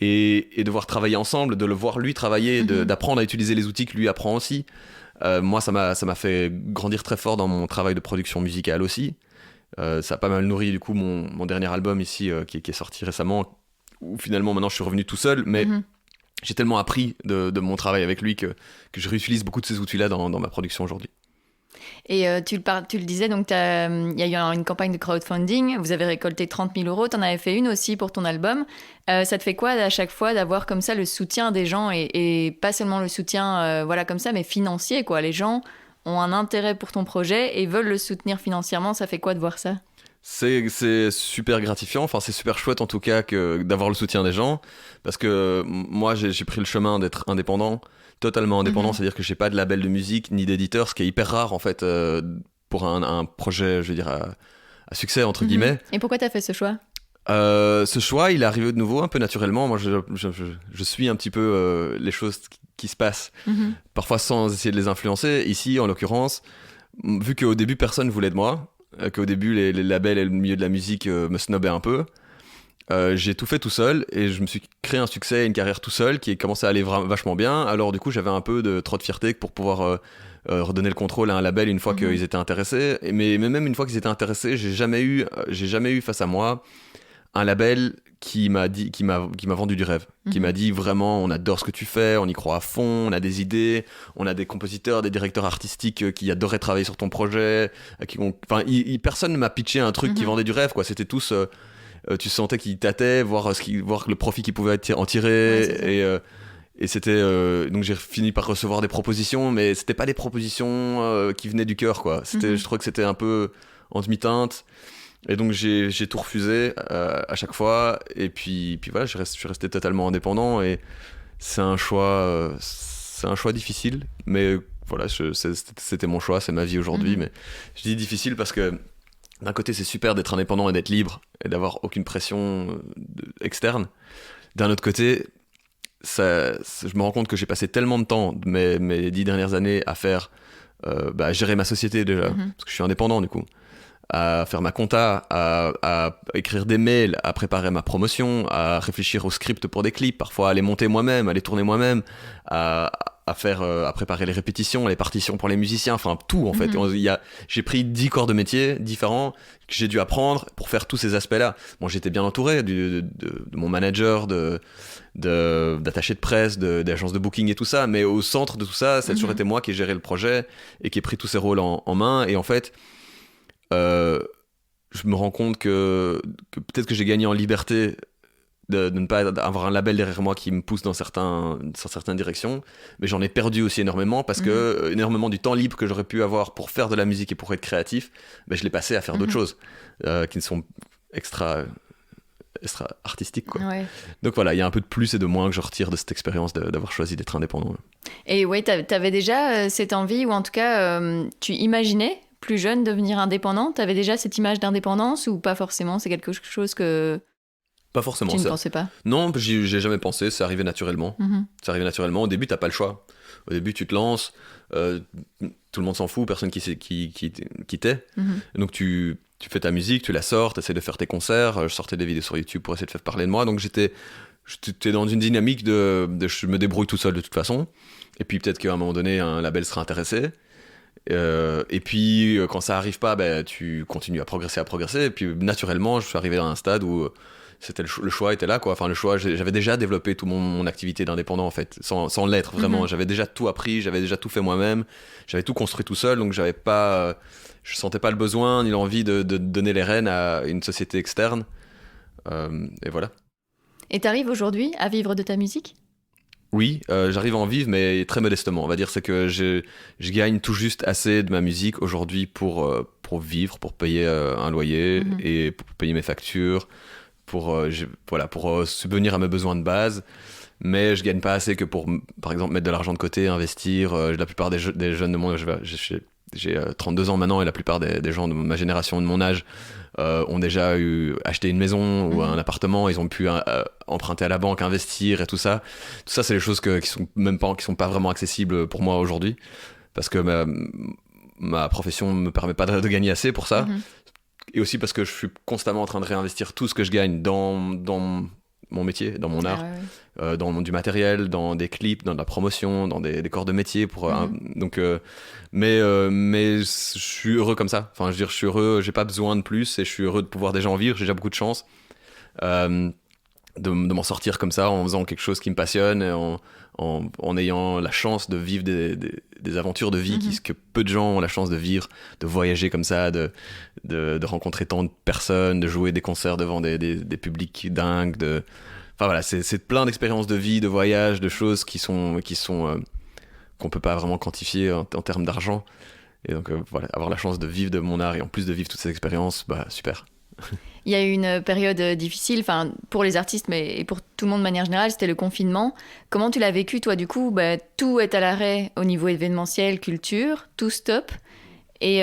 Et devoir travailler ensemble, de le voir lui travailler, d'apprendre à utiliser les outils que lui apprend aussi. Moi, ça m'a fait grandir très fort dans mon travail de production musicale aussi. Ça a pas mal nourri du coup mon dernier album ici qui est sorti récemment, où finalement maintenant je suis revenu tout seul, mais j'ai tellement appris de mon travail avec lui que je réutilise beaucoup de ces outils-là dans ma production aujourd'hui. Et tu le disais, donc il y a eu une campagne de crowdfunding, vous avez récolté 30 000 euros, tu en avais fait une aussi pour ton album. Ça te fait quoi à chaque fois d'avoir comme ça le soutien des gens et pas seulement le soutien comme ça, mais financier, quoi. Les gens ont un intérêt pour ton projet et veulent le soutenir financièrement, ça fait quoi de voir ça ? C'est super gratifiant, enfin c'est super chouette en tout cas d'avoir le soutien des gens, parce que moi j'ai pris le chemin d'être indépendant, totalement indépendant, c'est-à-dire que j'ai pas de label de musique ni d'éditeur, ce qui est hyper rare en fait pour un projet, je veux dire, à succès entre guillemets. Et pourquoi t'as fait ce choix ? Ce choix, il est arrivé de nouveau un peu naturellement. Moi, je suis un petit peu les choses qui se passent, parfois sans essayer de les influencer. Ici, en l'occurrence, vu qu'au début, personne voulait de moi, qu'au début, les labels et le milieu de la musique me snobbaient un peu, j'ai tout fait tout seul et je me suis créé un succès et une carrière tout seul qui commençait à aller vachement bien. Alors du coup, j'avais un peu trop de fierté pour pouvoir redonner le contrôle à un label une fois qu'ils étaient intéressés. Mais même une fois qu'ils étaient intéressés, j'ai jamais eu face à moi un label qui m'a vendu du rêve, qui m'a dit vraiment on adore ce que tu fais, on y croit à fond, on a des idées, on a des compositeurs, des directeurs artistiques qui adoraient travailler sur ton projet, personne ne m'a pitché un truc qui vendait du rêve, quoi. C'était tous tu sentais qu'ils tâtaient, voir le profit qu'ils pouvaient en tirer, et c'était donc j'ai fini par recevoir des propositions, mais c'était pas des propositions qui venaient du cœur, quoi. Je trouvais que c'était un peu en demi-teinte. Et donc j'ai tout refusé à chaque fois, et puis voilà, je suis resté totalement indépendant, et c'est un choix difficile, mais voilà, c'était mon choix, c'est ma vie aujourd'hui. Mais je dis difficile parce que d'un côté c'est super d'être indépendant et d'être libre et d'avoir aucune pression externe. D'un autre côté, je me rends compte que j'ai passé tellement de temps mes 10 dernières années à faire à gérer ma société déjà, parce que je suis indépendant du coup, à faire ma compta, à écrire des mails, à préparer ma promotion, à réfléchir au script pour des clips, parfois à les monter moi-même, à les tourner moi-même, à préparer les répétitions, les partitions pour les musiciens, enfin tout en fait. J'ai pris 10 corps de métier différents que j'ai dû apprendre pour faire tous ces aspects-là. Bon, j'étais bien entouré de mon manager, d'attaché de presse, d'agences de booking et tout ça, mais au centre de tout ça, ça a toujours été moi qui ai géré le projet et qui ai pris tous ces rôles en main. Et en fait, je me rends compte que peut-être que j'ai gagné en liberté de ne pas avoir un label derrière moi qui me pousse dans certaines directions, mais j'en ai perdu aussi énormément parce que énormément du temps libre que j'aurais pu avoir pour faire de la musique et pour être créatif, je l'ai passé à faire d'autres choses qui ne sont extra artistiques, quoi. Ouais. Donc voilà, il y a un peu de plus et de moins que je retire de cette expérience d'avoir choisi d'être indépendant. Et ouais, t'avais déjà cette envie, ou en tout cas tu imaginais plus jeune devenir indépendant? T'avais déjà cette image d'indépendance ou pas forcément? C'est quelque chose que pas forcément tu ça. ne pensais pas? Non, j'y ai jamais pensé, c'est arrivé naturellement. C'est arrivé naturellement. Au début, t'as pas le choix. Au début, tu te lances, tout le monde s'en fout, personne qui t'est. Donc tu fais ta musique, tu la sors, tu essaies de faire tes concerts. Je sortais des vidéos sur YouTube pour essayer de faire parler de moi. Donc j'étais dans une dynamique de je me débrouille tout seul de toute façon. Et puis peut-être qu'à un moment donné, un label sera intéressé. Et puis quand ça arrive pas, tu continues à progresser. Et puis naturellement, je suis arrivé à un stade où le choix était là, quoi. Enfin, le choix, j'avais déjà développé toute mon activité d'indépendant, en fait, sans l'être vraiment. J'avais déjà tout appris, j'avais déjà tout fait moi-même, j'avais tout construit tout seul, donc je sentais pas le besoin ni l'envie de donner les rênes à une société externe. Et voilà. Et t'arrives aujourd'hui à vivre de ta musique ? Oui, j'arrive à en vivre, mais très modestement. On va dire, c'est que je gagne tout juste assez de ma musique aujourd'hui pour vivre, pour payer un loyer et pour payer mes factures, pour subvenir à mes besoins de base. Mais je gagne pas assez que pour, par exemple, mettre de l'argent de côté, investir. La plupart des jeunes de mon âge, j'ai 32 ans maintenant, et la plupart des gens de ma génération, de mon âge, ont déjà acheté une maison ou un appartement. Ils ont pu emprunter à la banque, investir et tout ça. Tout ça, c'est des choses qui sont pas vraiment accessibles pour moi aujourd'hui, parce que ma profession me permet pas de gagner assez pour ça. et aussi parce que je suis constamment en train de réinvestir tout ce que je gagne dans mon métier, dans mon art, dans du matériel, dans des clips, dans de la promotion, dans des corps de métier. Mais je suis heureux comme ça. Enfin, je veux dire, je suis heureux, j'ai pas besoin de plus et je suis heureux de pouvoir déjà en vivre. J'ai déjà beaucoup de chance de m'en sortir comme ça en faisant quelque chose qui me passionne, en ayant la chance de vivre des aventures de vie que peu de gens ont la chance de vivre, de voyager comme ça, de rencontrer tant de personnes, de jouer des concerts devant des publics dingues. Enfin voilà, c'est plein d'expériences de vie, de voyage, de choses qui sont qu'on peut pas vraiment quantifier en termes d'argent. Et donc voilà, avoir la chance de vivre de mon art et en plus de vivre toutes ces expériences, bah super. Il y a eu une période difficile, enfin pour les artistes, mais pour tout le monde de manière générale, c'était le confinement. Comment tu l'as vécu, toi, du coup? Tout est à l'arrêt au niveau événementiel, culture, tout stop. Et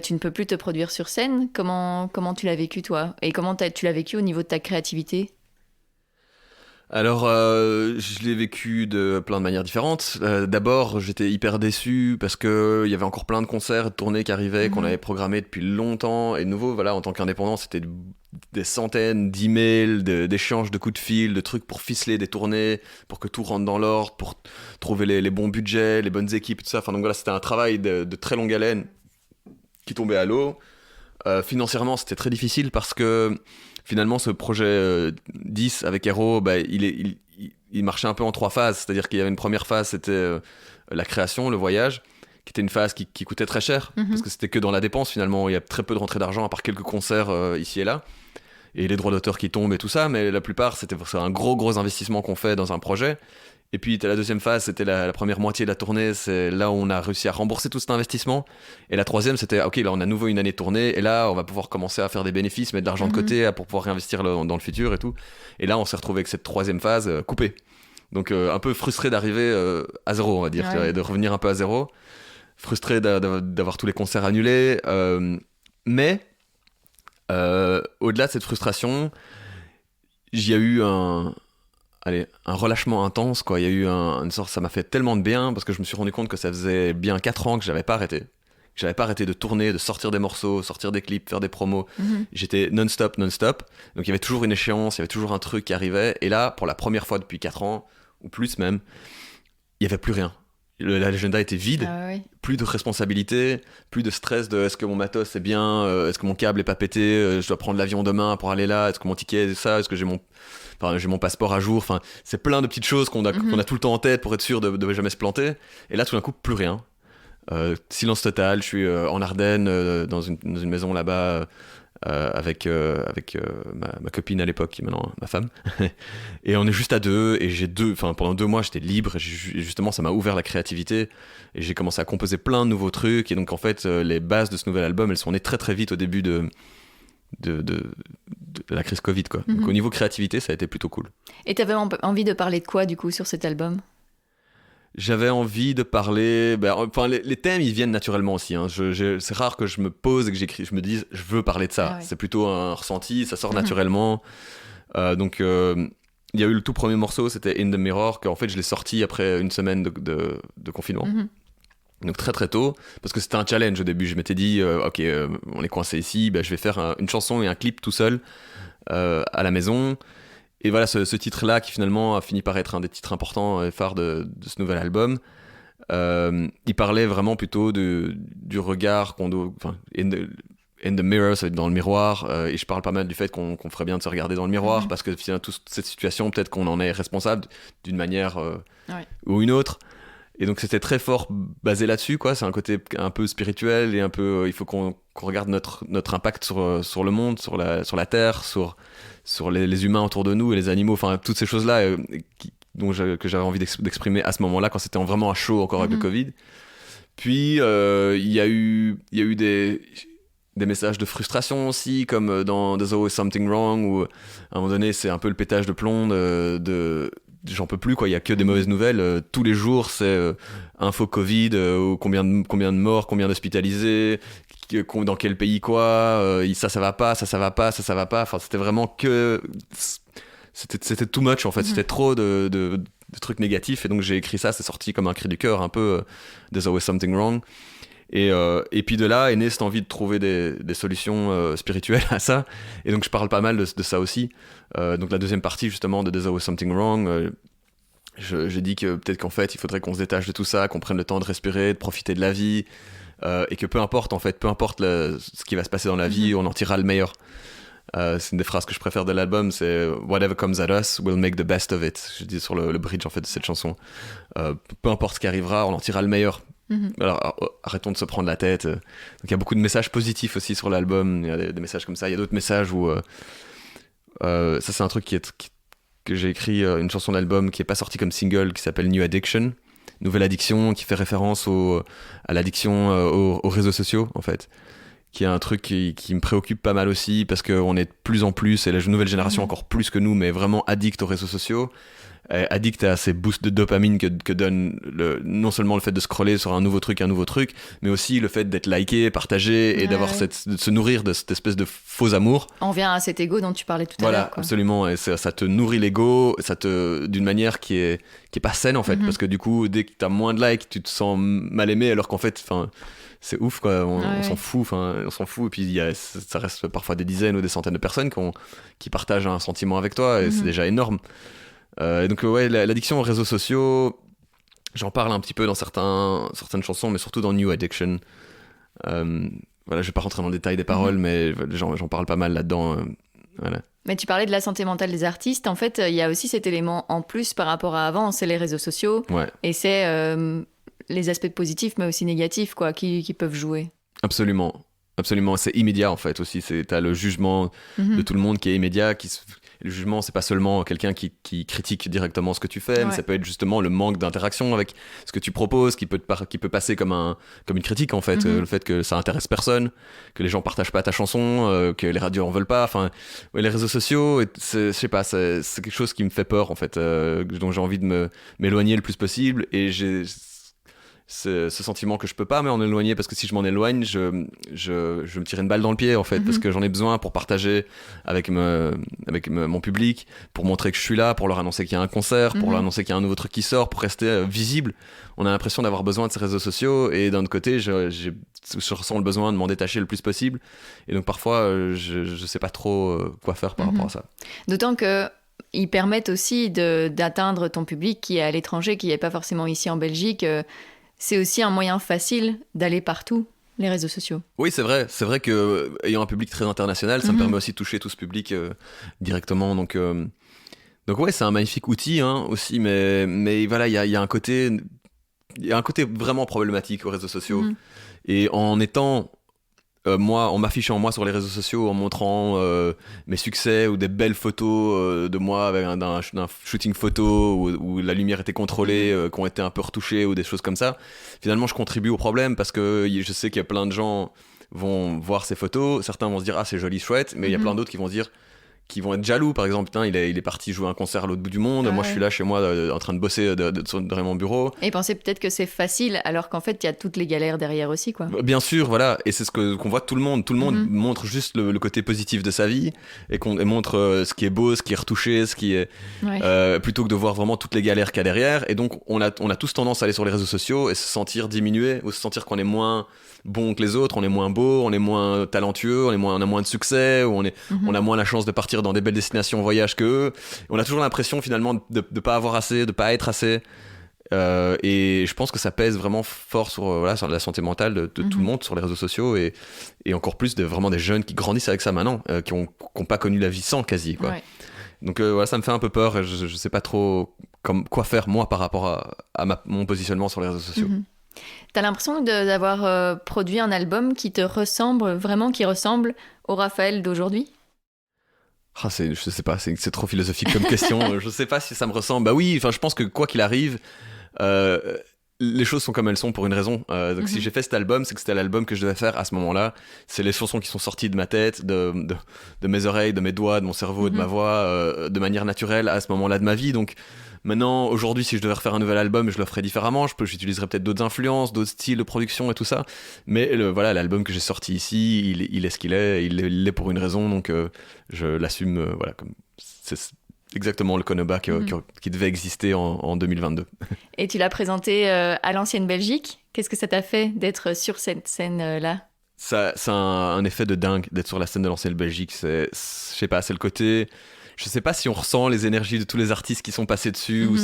tu ne peux plus te produire sur scène. Comment tu l'as vécu, toi? Et comment tu l'as vécu au niveau de ta créativité? Alors, je l'ai vécu de plein de manières différentes. D'abord, j'étais hyper déçu parce qu'il y avait encore plein de concerts, de tournées qui arrivaient, qu'on avait programmés depuis longtemps. Et de nouveau, voilà, en tant qu'indépendant, c'était des centaines d'emails, d'échanges de coups de fil, de trucs pour ficeler des tournées, pour que tout rentre dans l'ordre, pour trouver les bons budgets, les bonnes équipes, tout ça. Enfin, donc voilà, c'était un travail de très longue haleine qui tombait à l'eau. Financièrement, c'était très difficile parce que finalement, ce projet 10 avec Hero, il marchait un peu en 3 phases. C'est-à-dire qu'il y avait une première phase, c'était la création, le voyage, qui était une phase qui coûtait très cher, parce que c'était que dans la dépense finalement. Il y a très peu de rentrée d'argent, à part quelques concerts ici et là, et les droits d'auteur qui tombent et tout ça, mais la plupart, c'est un gros investissement qu'on fait dans un projet. Et puis la deuxième phase, c'était la première moitié de la tournée, c'est là où on a réussi à rembourser tout cet investissement. Et la troisième, c'était ok, là on a à nouveau une année de tournée, et là on va pouvoir commencer à faire des bénéfices, mettre de l'argent de côté pour pouvoir réinvestir dans le futur et tout. Et là on s'est retrouvé avec cette troisième phase coupée. Donc un peu frustré d'arriver à zéro, on va dire, et de revenir un peu à zéro. Frustré d'avoir tous les concerts annulés. Mais au-delà de cette frustration, il y a eu un relâchement intense, quoi. Il y a eu une sorte, ça m'a fait tellement de bien parce que je me suis rendu compte que ça faisait bien 4 ans que j'avais pas arrêté. J'avais pas arrêté de tourner, de sortir des morceaux, sortir des clips, faire des promos. J'étais non-stop. Donc il y avait toujours une échéance, il y avait toujours un truc qui arrivait. Et là, pour la première fois depuis 4 ans, ou plus même, il y avait plus rien. L'agenda était vide, plus de responsabilité, plus de stress de est-ce que mon matos est bien, est-ce que mon câble est pas pété, je dois prendre l'avion demain pour aller là, est-ce que mon ticket est ça, est-ce que j'ai mon passeport à jour. Enfin, c'est plein de petites choses qu'on a tout le temps en tête pour être sûr de jamais se planter. Et là, tout d'un coup, plus rien. Silence total. Je suis en Ardennes, dans une maison là-bas, avec ma copine à l'époque, qui est maintenant ma femme. Et on est juste à deux. Et pendant 2 mois, j'étais libre. Et justement, ça m'a ouvert la créativité. Et j'ai commencé à composer plein de nouveaux trucs. Et donc, en fait, les bases de ce nouvel album, elles sont nées très très vite au début de la crise Covid, quoi. Donc au niveau créativité, ça a été plutôt cool. Et t'avais envie de parler de quoi, du coup, sur cet album? J'avais envie de parler... les thèmes, ils viennent naturellement aussi. Hein. C'est rare que je me pose et que j'écris, je me dise, je veux parler de ça. C'est plutôt un ressenti, ça sort naturellement. Donc, il y a eu le tout premier morceau, c'était In the Mirror, qu'en fait, je l'ai sorti après une semaine de confinement. Donc très très tôt, parce que c'était un challenge au début. Je m'étais dit, ok, on est coincé ici, je vais faire une chanson et un clip tout seul à la maison. Et voilà, ce titre-là qui finalement a fini par être un des titres importants et phares de ce nouvel album, il parlait vraiment plutôt du regard qu'on doit... In the mirror, ça va être dans le miroir, et je parle pas mal du fait qu'on ferait bien de se regarder dans le miroir, parce que finalement, toute cette situation, peut-être qu'on en est responsable d'une manière ou une autre. Et donc c'était très fort basé là-dessus, quoi. C'est un côté un peu spirituel et un peu... il faut qu'on regarde notre impact sur le monde, sur la terre, sur les humains autour de nous et les animaux, enfin toutes ces choses-là que j'avais envie d'exprimer à ce moment-là, quand c'était vraiment à chaud encore avec le Covid. Puis il y a eu des messages de frustration aussi, comme dans There's Always Something Wrong, où à un moment donné c'est un peu le pétage de plomb j'en peux plus, quoi. Il y a que des mauvaises nouvelles tous les jours. C'est info Covid, combien de morts, combien d'hospitalisés, dans quel pays, quoi, ça va pas. Enfin, c'était vraiment que c'était too much, en fait. C'était trop de trucs négatifs, et donc j'ai écrit ça. C'est sorti comme un cri du cœur, un peu There's Always Something Wrong. Et puis de là est née cette envie de trouver des solutions spirituelles à ça. Et donc je parle pas mal de ça aussi. Donc la deuxième partie justement de There's Always Something Wrong, je dis que peut-être qu'en fait il faudrait qu'on se détache de tout ça, qu'on prenne le temps de respirer, de profiter de la vie, et que peu importe ce qui va se passer dans la vie, on en tirera le meilleur. C'est une des phrases que je préfère de l'album, c'est Whatever comes at us, we'll make the best of it. Je dis sur le bridge en fait de cette chanson. Peu importe ce qui arrivera, on en tirera le meilleur. Alors arrêtons de se prendre la tête. Donc il y a beaucoup de messages positifs aussi sur l'album. Il y a des messages comme ça. Il y a d'autres messages où ça c'est un truc que j'ai écrit, une chanson d'album qui est pas sortie comme single, qui s'appelle New Addiction, nouvelle addiction, qui fait référence à l'addiction aux réseaux sociaux en fait, qui est un truc qui me préoccupe pas mal aussi parce qu'on est de plus en plus, et la nouvelle génération encore plus que nous, mais vraiment addict aux réseaux sociaux. Addict à ces boosts de dopamine que donne non seulement le fait de scroller sur un nouveau truc, mais aussi le fait d'être liké, partagé et de se nourrir de cette espèce de faux amour. On vient à cet ego dont tu parlais tout à l'heure. Voilà, absolument. Et ça te nourrit l'ego, d'une manière qui est pas saine en fait, parce que du coup, dès que t'as moins de likes, tu te sens mal aimé, alors qu'en fait, c'est ouf quoi. On s'en fout. On s'en fout. Et puis ça reste parfois des dizaines ou des centaines de personnes qui partagent un sentiment avec toi, et c'est déjà énorme. Donc l'addiction aux réseaux sociaux, j'en parle un petit peu dans certaines chansons, mais surtout dans New Addiction. Voilà, je vais pas rentrer dans le détail des paroles, mais j'en parle pas mal là-dedans. Voilà. Mais tu parlais de la santé mentale des artistes. En fait, il y a aussi cet élément en plus par rapport à avant, c'est les réseaux sociaux. Ouais. Et c'est les aspects positifs, mais aussi négatifs, quoi, qui peuvent jouer. Absolument. Absolument. C'est immédiat, en fait, aussi. T'as le jugement de tout le monde qui est immédiat, le jugement, c'est pas seulement quelqu'un qui critique directement ce que tu fais, mais ça peut être justement le manque d'interaction avec ce que tu proposes, qui peut passer comme une critique en fait, le fait que ça intéresse personne, que les gens partagent pas ta chanson, que les radios en veulent pas, enfin les réseaux sociaux, je sais pas, c'est quelque chose qui me fait peur en fait, dont j'ai envie de m'éloigner le plus possible, et j'ai ce sentiment que je peux pas m'en éloigner, parce que si je m'en éloigne, je me tire une balle dans le pied en fait, parce que j'en ai besoin pour partager avec mon public, pour montrer que je suis là, pour leur annoncer qu'il y a un concert, pour leur annoncer qu'il y a un nouveau truc qui sort, pour rester visible. On a l'impression d'avoir besoin de ces réseaux sociaux, et d'un autre côté je ressens le besoin de m'en détacher le plus possible, et donc parfois je sais pas trop quoi faire par rapport à ça. D'autant que ils permettent aussi d'atteindre ton public qui est à l'étranger, qui n'est pas forcément ici en Belgique. C'est aussi un moyen facile d'aller partout, les réseaux sociaux. Oui, c'est vrai que ayant un public très international, ça me permet aussi de toucher tout ce public directement. Donc ouais, c'est un magnifique outil aussi, mais voilà, il y a un côté vraiment problématique aux réseaux sociaux. Et en étant en m'affichant moi sur les réseaux sociaux, en montrant mes succès ou des belles photos de moi avec d'un shooting photo où la lumière était contrôlée, qui ont été un peu retouchées ou des choses comme ça, finalement je contribue au problème, parce que je sais qu'il y a plein de gens vont voir ces photos, certains vont se dire ah c'est joli, chouette, mais il y a plein d'autres qui vont être jaloux, par exemple, il est parti jouer un concert à l'autre bout du monde, moi je suis là chez moi en train de bosser derrière mon bureau. Et penser peut-être que c'est facile, alors qu'en fait il y a toutes les galères derrière aussi, quoi. Bien sûr, voilà, et c'est ce qu'on voit tout le monde montre juste le côté positif de sa vie, et montre ce qui est beau, ce qui est retouché, ce qui est plutôt que de voir vraiment toutes les galères qu'il y a derrière. Et donc on a tous tendance à aller sur les réseaux sociaux et se sentir diminué, ou se sentir qu'on est moins bon que les autres, on est moins beau, on est moins talentueux, on a moins de succès, ou on a moins la chance de partir dans des belles destinations en voyage qu'eux. On a toujours l'impression finalement de pas avoir assez, de pas être assez. Et je pense que ça pèse vraiment fort sur la santé mentale de tout le monde sur les réseaux sociaux, et encore plus vraiment des jeunes qui grandissent avec ça maintenant, qui ont pas connu la vie sans quasi, quoi. Donc ça me fait un peu peur, et je sais pas trop quoi faire moi par rapport à mon positionnement sur les réseaux sociaux. T'as l'impression d'avoir produit un album qui te ressemble, vraiment qui ressemble au Raphaël d'aujourd'hui ? Je sais pas, c'est trop philosophique comme question. Je sais pas si ça me ressemble. Bah oui, je pense que quoi qu'il arrive, les choses sont comme elles sont pour une raison. Donc si j'ai fait cet album, c'est que c'était l'album que je devais faire à ce moment-là. C'est les chansons qui sont sorties de ma tête, de mes oreilles, de mes doigts, de mon cerveau, de ma voix, de manière naturelle à ce moment-là de ma vie. Donc maintenant, aujourd'hui, si je devais refaire un nouvel album, je le ferais différemment. J'utiliserais peut-être d'autres influences, d'autres styles de production et tout ça. Mais l'album que j'ai sorti ici, il est ce qu'il est. Il l'est pour une raison, donc je l'assume. Comme exactement le Konoba qui devait exister en 2022. Et tu l'as présenté à l'ancienne Belgique. Qu'est-ce que ça t'a fait d'être sur cette scène-là ? Ça a un effet de dingue d'être sur la scène de l'ancienne Belgique. Je sais pas, c'est le côté... Je sais pas si on ressent les énergies de tous les artistes qui sont passés dessus ou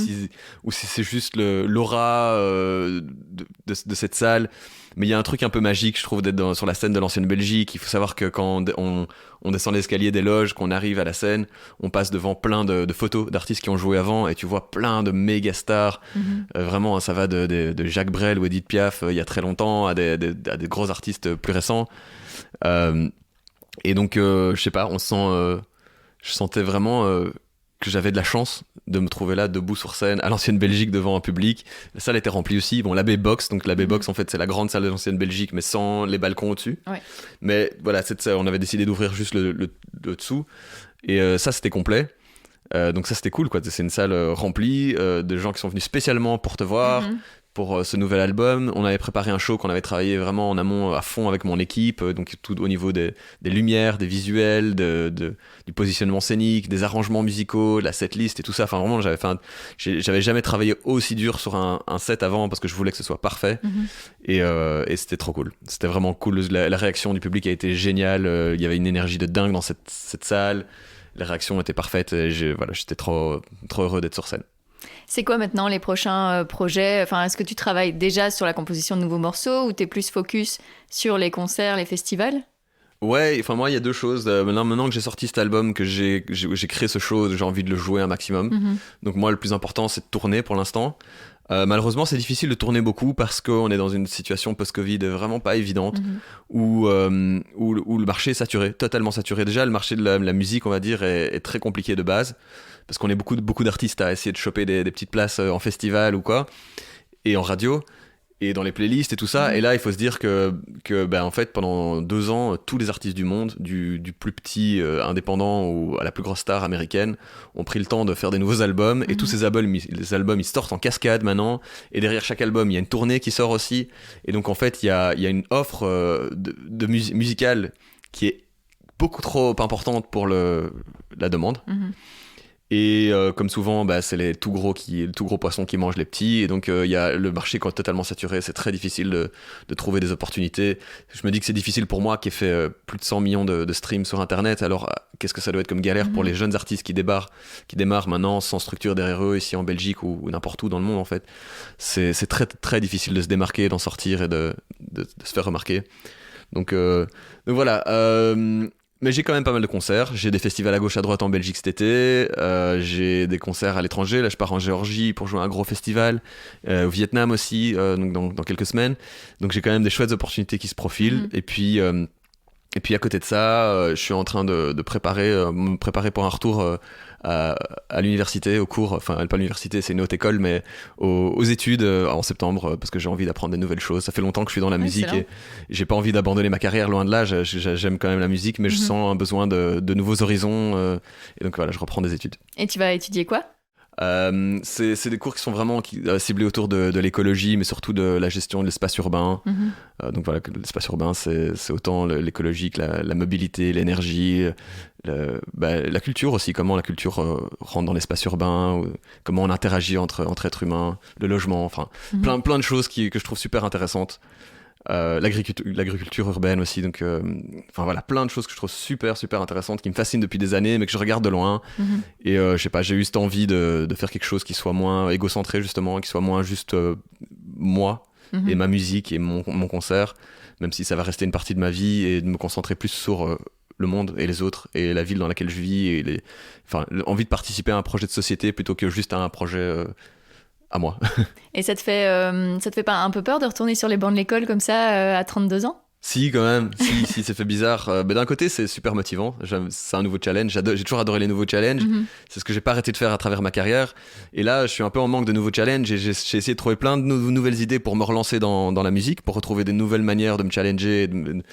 si c'est juste l'aura de cette salle. Mais il y a un truc un peu magique, je trouve, d'être sur la scène de l'ancienne Belgique. Il faut savoir que quand on descend l'escalier des loges, qu'on arrive à la scène, on passe devant plein de photos d'artistes qui ont joué avant et tu vois plein de méga stars. Vraiment, ça va de Jacques Brel ou Edith Piaf il y a très longtemps à des gros artistes plus récents. Et donc, je sais pas, je sentais vraiment que j'avais de la chance de me trouver là, debout sur scène, à l'ancienne Belgique, devant un public. La salle était remplie aussi. Bon, la B-Box, donc la B-Box, en fait, c'est la grande salle de l'ancienne Belgique, mais sans les balcons au-dessus. Ouais. Mais voilà, on avait décidé d'ouvrir juste le dessous. Et ça, c'était complet. Donc ça, c'était cool, quoi. C'est une salle remplie de gens qui sont venus spécialement pour te voir. Pour ce nouvel album, on avait préparé un show qu'on avait travaillé vraiment en amont à fond avec mon équipe, donc tout au niveau des lumières, des visuels, du positionnement scénique, des arrangements musicaux, de la setlist et tout ça. Enfin vraiment, j'avais jamais travaillé aussi dur sur un set avant parce que je voulais que ce soit parfait et c'était trop cool. C'était vraiment cool. La réaction du public a été géniale. Il y avait une énergie de dingue dans cette salle. Les réactions étaient parfaites. Et j'étais trop heureux d'être sur scène. C'est quoi maintenant les prochains projets ? Enfin, est-ce que tu travailles déjà sur la composition de nouveaux morceaux ou t'es plus focus sur les concerts, les festivals ? Ouais, enfin moi il y a deux choses. Maintenant que j'ai sorti cet album, que j'ai créé ce show, j'ai envie de le jouer un maximum. Donc moi le plus important c'est de tourner pour l'instant. Malheureusement c'est difficile de tourner beaucoup parce qu'on est dans une situation post-Covid vraiment pas évidente où le marché est saturé, totalement saturé. Déjà le marché de la musique on va dire est très compliqué de base parce qu'on est beaucoup d'artistes à essayer de choper des petites places en festival ou quoi et en radio et dans les playlists et tout ça. Et là il faut se dire que en fait pendant 2 ans tous les artistes du monde du plus petit indépendant ou à la plus grosse star américaine ont pris le temps de faire des nouveaux albums et tous ces albums ils sortent en cascade maintenant et derrière chaque album il y a une tournée qui sort aussi et donc en fait il y a une offre musicale qui est beaucoup trop importante pour la demande. Et comme souvent, c'est le tout gros poisson qui mange les petits. Et donc, il y a le marché quand totalement saturé. C'est très difficile de trouver des opportunités. Je me dis que c'est difficile pour moi qui ai fait plus de 100 millions de streams sur Internet. Alors, qu'est-ce que ça doit être comme galère pour les jeunes artistes qui démarrent maintenant sans structure derrière eux, ici en Belgique ou n'importe où dans le monde, en fait. C'est très, très difficile de se démarquer, d'en sortir et de se faire remarquer. Donc voilà. Mais j'ai quand même pas mal de concerts. J'ai des festivals à gauche à droite en Belgique cet été. J'ai des concerts à l'étranger. Là, je pars en Géorgie pour jouer à un gros festival. Au Vietnam aussi, donc dans quelques semaines. Donc j'ai quand même des chouettes opportunités qui se profilent. Et puis à côté de ça, je suis en train de me préparer pour un retour à l'université, au cours, enfin pas l'université, c'est une haute école, mais aux études en septembre, parce que j'ai envie d'apprendre des nouvelles choses. Ça fait longtemps que je suis dans la musique et j'ai pas envie d'abandonner ma carrière, loin de là. J'aime quand même la musique, mais je sens un besoin de nouveaux horizons. Et donc voilà, je reprends des études. Et tu vas étudier quoi ? C'est des cours qui sont vraiment ciblés autour de l'écologie, mais surtout de la gestion de l'espace urbain. Donc voilà, l'espace urbain, c'est autant l'écologie que la mobilité, l'énergie, la culture aussi, comment la culture rentre dans l'espace urbain, comment on interagit entre êtres humains, le logement, enfin plein de choses que je trouve super intéressantes. L'agriculture urbaine aussi, donc enfin voilà, plein de choses que je trouve super intéressantes, qui me fascinent depuis des années mais que je regarde de loin. Et je sais pas, j'ai eu cette envie de faire quelque chose qui soit moins égocentré justement, qui soit moins juste moi et ma musique et mon concert, même si ça va rester une partie de ma vie, et de me concentrer plus sur le monde et les autres et la ville dans laquelle je vis et envie de participer à un projet de société plutôt que juste à un projet à moi. Et ça te fait pas un peu peur de retourner sur les bancs de l'école comme ça à 32 ans ? Si, quand même. Si, ça fait bizarre. Mais d'un côté, c'est super motivant. C'est un nouveau challenge. J'ai toujours adoré les nouveaux challenges. C'est ce que j'ai pas arrêté de faire à travers ma carrière. Et là, je suis un peu en manque de nouveaux challenges. Et j'ai essayé de trouver plein de nouvelles idées pour me relancer dans la musique, pour retrouver des nouvelles manières de me challenger et de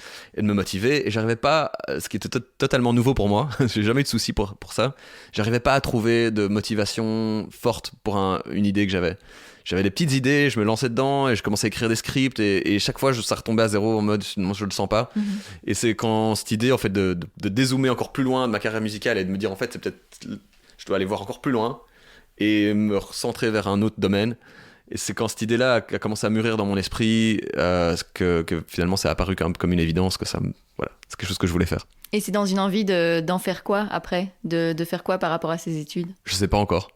me motiver. Et j'arrivais pas, ce qui était totalement nouveau pour moi, j'ai jamais eu de soucis pour ça, j'arrivais pas à trouver de motivation forte pour une idée que j'avais. J'avais des petites idées, je me lançais dedans et je commençais à écrire des scripts et chaque fois ça retombait à zéro en mode non, je le sens pas. Et c'est quand cette idée en fait de dézoomer encore plus loin de ma carrière musicale et de me dire en fait c'est peut-être je dois aller voir encore plus loin et me recentrer vers un autre domaine. Et c'est quand cette idée-là a commencé à mûrir dans mon esprit que finalement ça a apparu comme une évidence que voilà, c'est quelque chose que je voulais faire. Et c'est dans une envie d'en faire quoi après, de faire quoi par rapport à ces études? Je sais pas encore.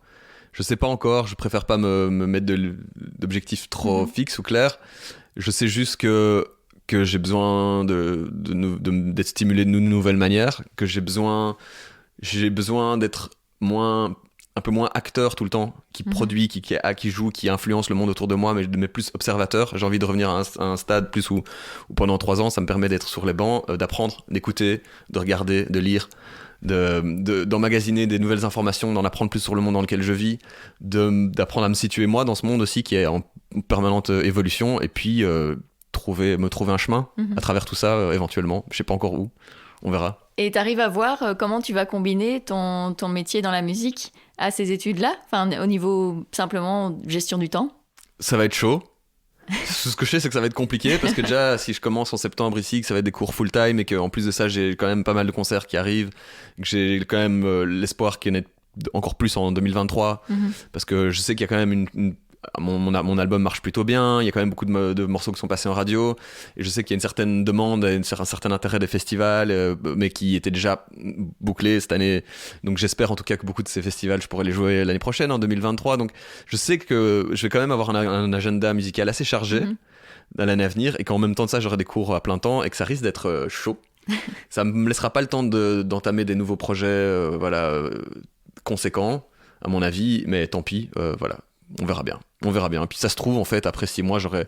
Je préfère pas me mettre d'objectifs trop fixes ou clairs. Je sais juste que j'ai besoin d'être stimulé de nouvelles manières, que j'ai besoin d'être un peu moins acteur tout le temps, qui produit, qui joue, qui influence le monde autour de moi, mais plus observateur. J'ai envie de revenir à un stade plus où pendant 3 ans, ça me permet d'être sur les bancs, d'apprendre, d'écouter, de regarder, de lire, d'emmagasiner des nouvelles informations, d'en apprendre plus sur le monde dans lequel je vis, d'apprendre à me situer moi dans ce monde aussi qui est en permanente évolution, et puis me trouver un chemin à travers tout ça éventuellement. Je sais pas encore où, on verra. Et t'arrives à voir comment tu vas combiner ton métier dans la musique à ces études-là, enfin, au niveau simplement gestion du temps? Ça va être chaud. Ce que je sais, c'est que ça va être compliqué parce que déjà, si je commence en septembre ici, que ça va être des cours full-time et qu'en plus de ça, j'ai quand même pas mal de concerts qui arrivent, que j'ai quand même l'espoir qu'il y en ait encore plus en 2023 parce que je sais qu'il y a quand même mon album marche plutôt bien, il y a quand même beaucoup de morceaux qui sont passés en radio, et je sais qu'il y a une certaine demande, un certain intérêt des festivals, mais qui était déjà bouclé cette année, donc j'espère en tout cas que beaucoup de ces festivals, je pourrai les jouer l'année prochaine, en 2023, donc je sais que je vais quand même avoir un agenda musical assez chargé dans l'année à venir, et qu'en même temps de ça, j'aurai des cours à plein temps, et que ça risque d'être chaud. Ça me laissera pas le temps d'entamer des nouveaux projets conséquents, à mon avis, mais tant pis, voilà. On verra bien. Puis ça se trouve, en fait, après 6 mois, j'aurais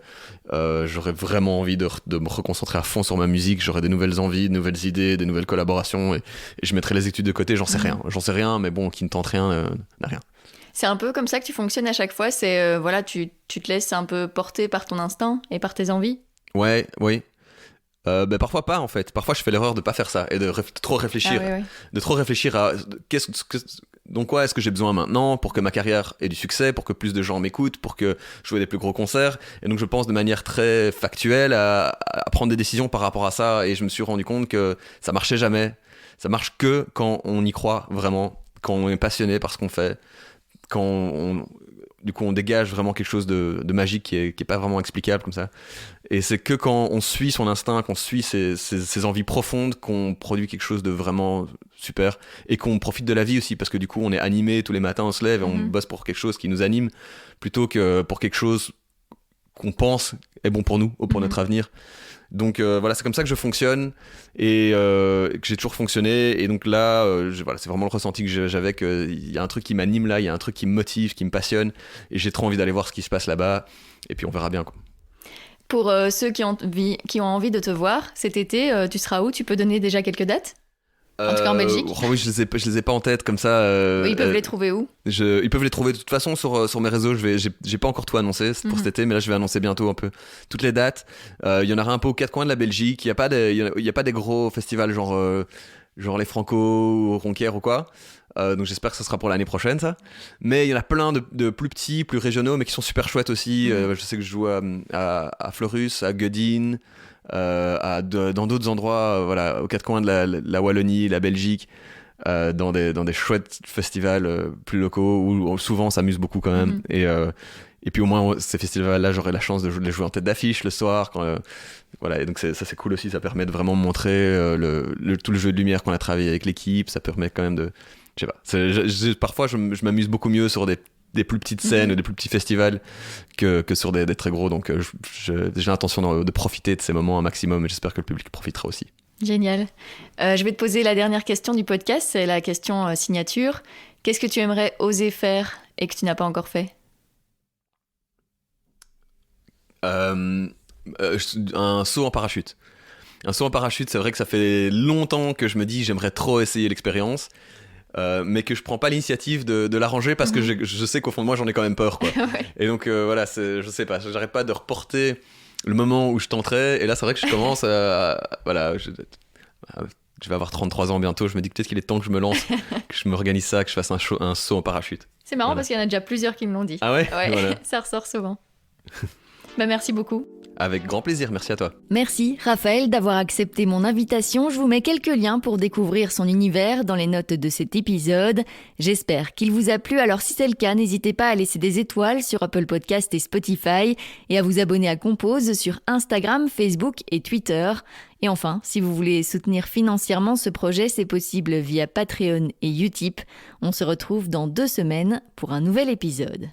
vraiment envie de me reconcentrer à fond sur ma musique. J'aurais des nouvelles envies, de nouvelles idées, des nouvelles collaborations. Et je mettrai les études de côté, j'en sais rien. Mais bon, qui ne tente rien, n'a rien. C'est un peu comme ça que tu fonctionnes à chaque fois. C'est, tu te laisses un peu porter par ton instinct et par tes envies? Ouais, oui. Parfois pas, en fait. Parfois, je fais l'erreur de pas faire ça et de trop réfléchir. Ah, oui. De trop réfléchir à donc quoi est-ce que j'ai besoin maintenant pour que ma carrière ait du succès, pour que plus de gens m'écoutent, pour que je joue des plus gros concerts. Et donc je pense de manière très factuelle à prendre des décisions par rapport à ça, et je me suis rendu compte que ça marchait jamais. Ça marche que quand on y croit vraiment, quand on est passionné par ce qu'on fait, quand du coup on dégage vraiment quelque chose de magique qui est pas vraiment explicable comme ça. Et c'est que quand on suit son instinct, qu'on suit ses envies profondes, qu'on produit quelque chose de vraiment super, et qu'on profite de la vie aussi, parce que du coup on est animé tous les matins, on se lève et on bosse pour quelque chose qui nous anime, plutôt que pour quelque chose qu'on pense est bon pour nous ou pour notre avenir. Donc voilà, c'est comme ça que je fonctionne, et que j'ai toujours fonctionné. Et donc là, c'est vraiment le ressenti que j'avais, qu'il y a un truc qui m'anime là, il y a un truc qui me motive, qui me passionne, et j'ai trop envie d'aller voir ce qui se passe là-bas, et puis on verra bien, quoi. Pour ceux qui ont envie de te voir cet été, tu seras où? Tu peux donner déjà quelques dates? En tout cas en Belgique. Oui, je les ai pas en tête comme ça. Ils peuvent les trouver où? Ils peuvent les trouver de toute façon sur mes réseaux. J'ai pas encore tout annoncé pour cet été, mais là je vais annoncer bientôt un peu toutes les dates. Il y en aura un peu aux 4 coins de la Belgique. Il y a pas des gros festivals genre les Franco ou Ronquière ou quoi. Donc j'espère que ce sera pour l'année prochaine, ça. Mais il y en a plein de plus petits, plus régionaux, mais qui sont super chouettes aussi. Je sais que je joue à Fleurus, à Godin, dans d'autres endroits, aux 4 coins de la Wallonie, la Belgique, dans des chouettes festivals plus locaux où souvent on s'amuse beaucoup quand même. Et puis au moins ces festivals-là, j'aurai la chance de les jouer en tête d'affiche le soir. Et donc ça c'est cool aussi, ça permet de vraiment montrer tout le jeu de lumière qu'on a travaillé avec l'équipe. Ça permet quand même de... Je sais pas, parfois je m'amuse beaucoup mieux sur des plus petites scènes ou des plus petits festivals que sur des très gros. Donc j'ai l'intention de profiter de ces moments un maximum, et j'espère que le public profitera aussi. Génial. Je vais te poser la dernière question du podcast, c'est la question signature. Qu'est-ce que tu aimerais oser faire et que tu n'as pas encore fait? Un saut en parachute. Un saut en parachute, c'est vrai que ça fait longtemps que je me dis j'aimerais trop essayer l'expérience. Mais que je prends pas l'initiative de l'arranger parce que je sais qu'au fond de moi j'en ai quand même peur, quoi. Ouais. Et donc je sais pas, j'arrête pas de reporter le moment où je tenterai, et là c'est vrai que je commence je vais avoir 33 ans bientôt, je me dis que peut-être qu'il est temps que je me lance, que je m'organise ça, que je fasse un saut en parachute. C'est marrant parce qu'il y en a déjà plusieurs qui me l'ont dit. Ah ouais, voilà. Ça ressort souvent. Merci beaucoup. Avec grand plaisir, merci à toi. Merci Raphaël d'avoir accepté mon invitation. Je vous mets quelques liens pour découvrir son univers dans les notes de cet épisode. J'espère qu'il vous a plu, alors si c'est le cas, n'hésitez pas à laisser des étoiles sur Apple Podcast et Spotify et à vous abonner à Compose sur Instagram, Facebook et Twitter. Et enfin, si vous voulez soutenir financièrement ce projet, c'est possible via Patreon et Utip. On se retrouve dans 2 semaines pour un nouvel épisode.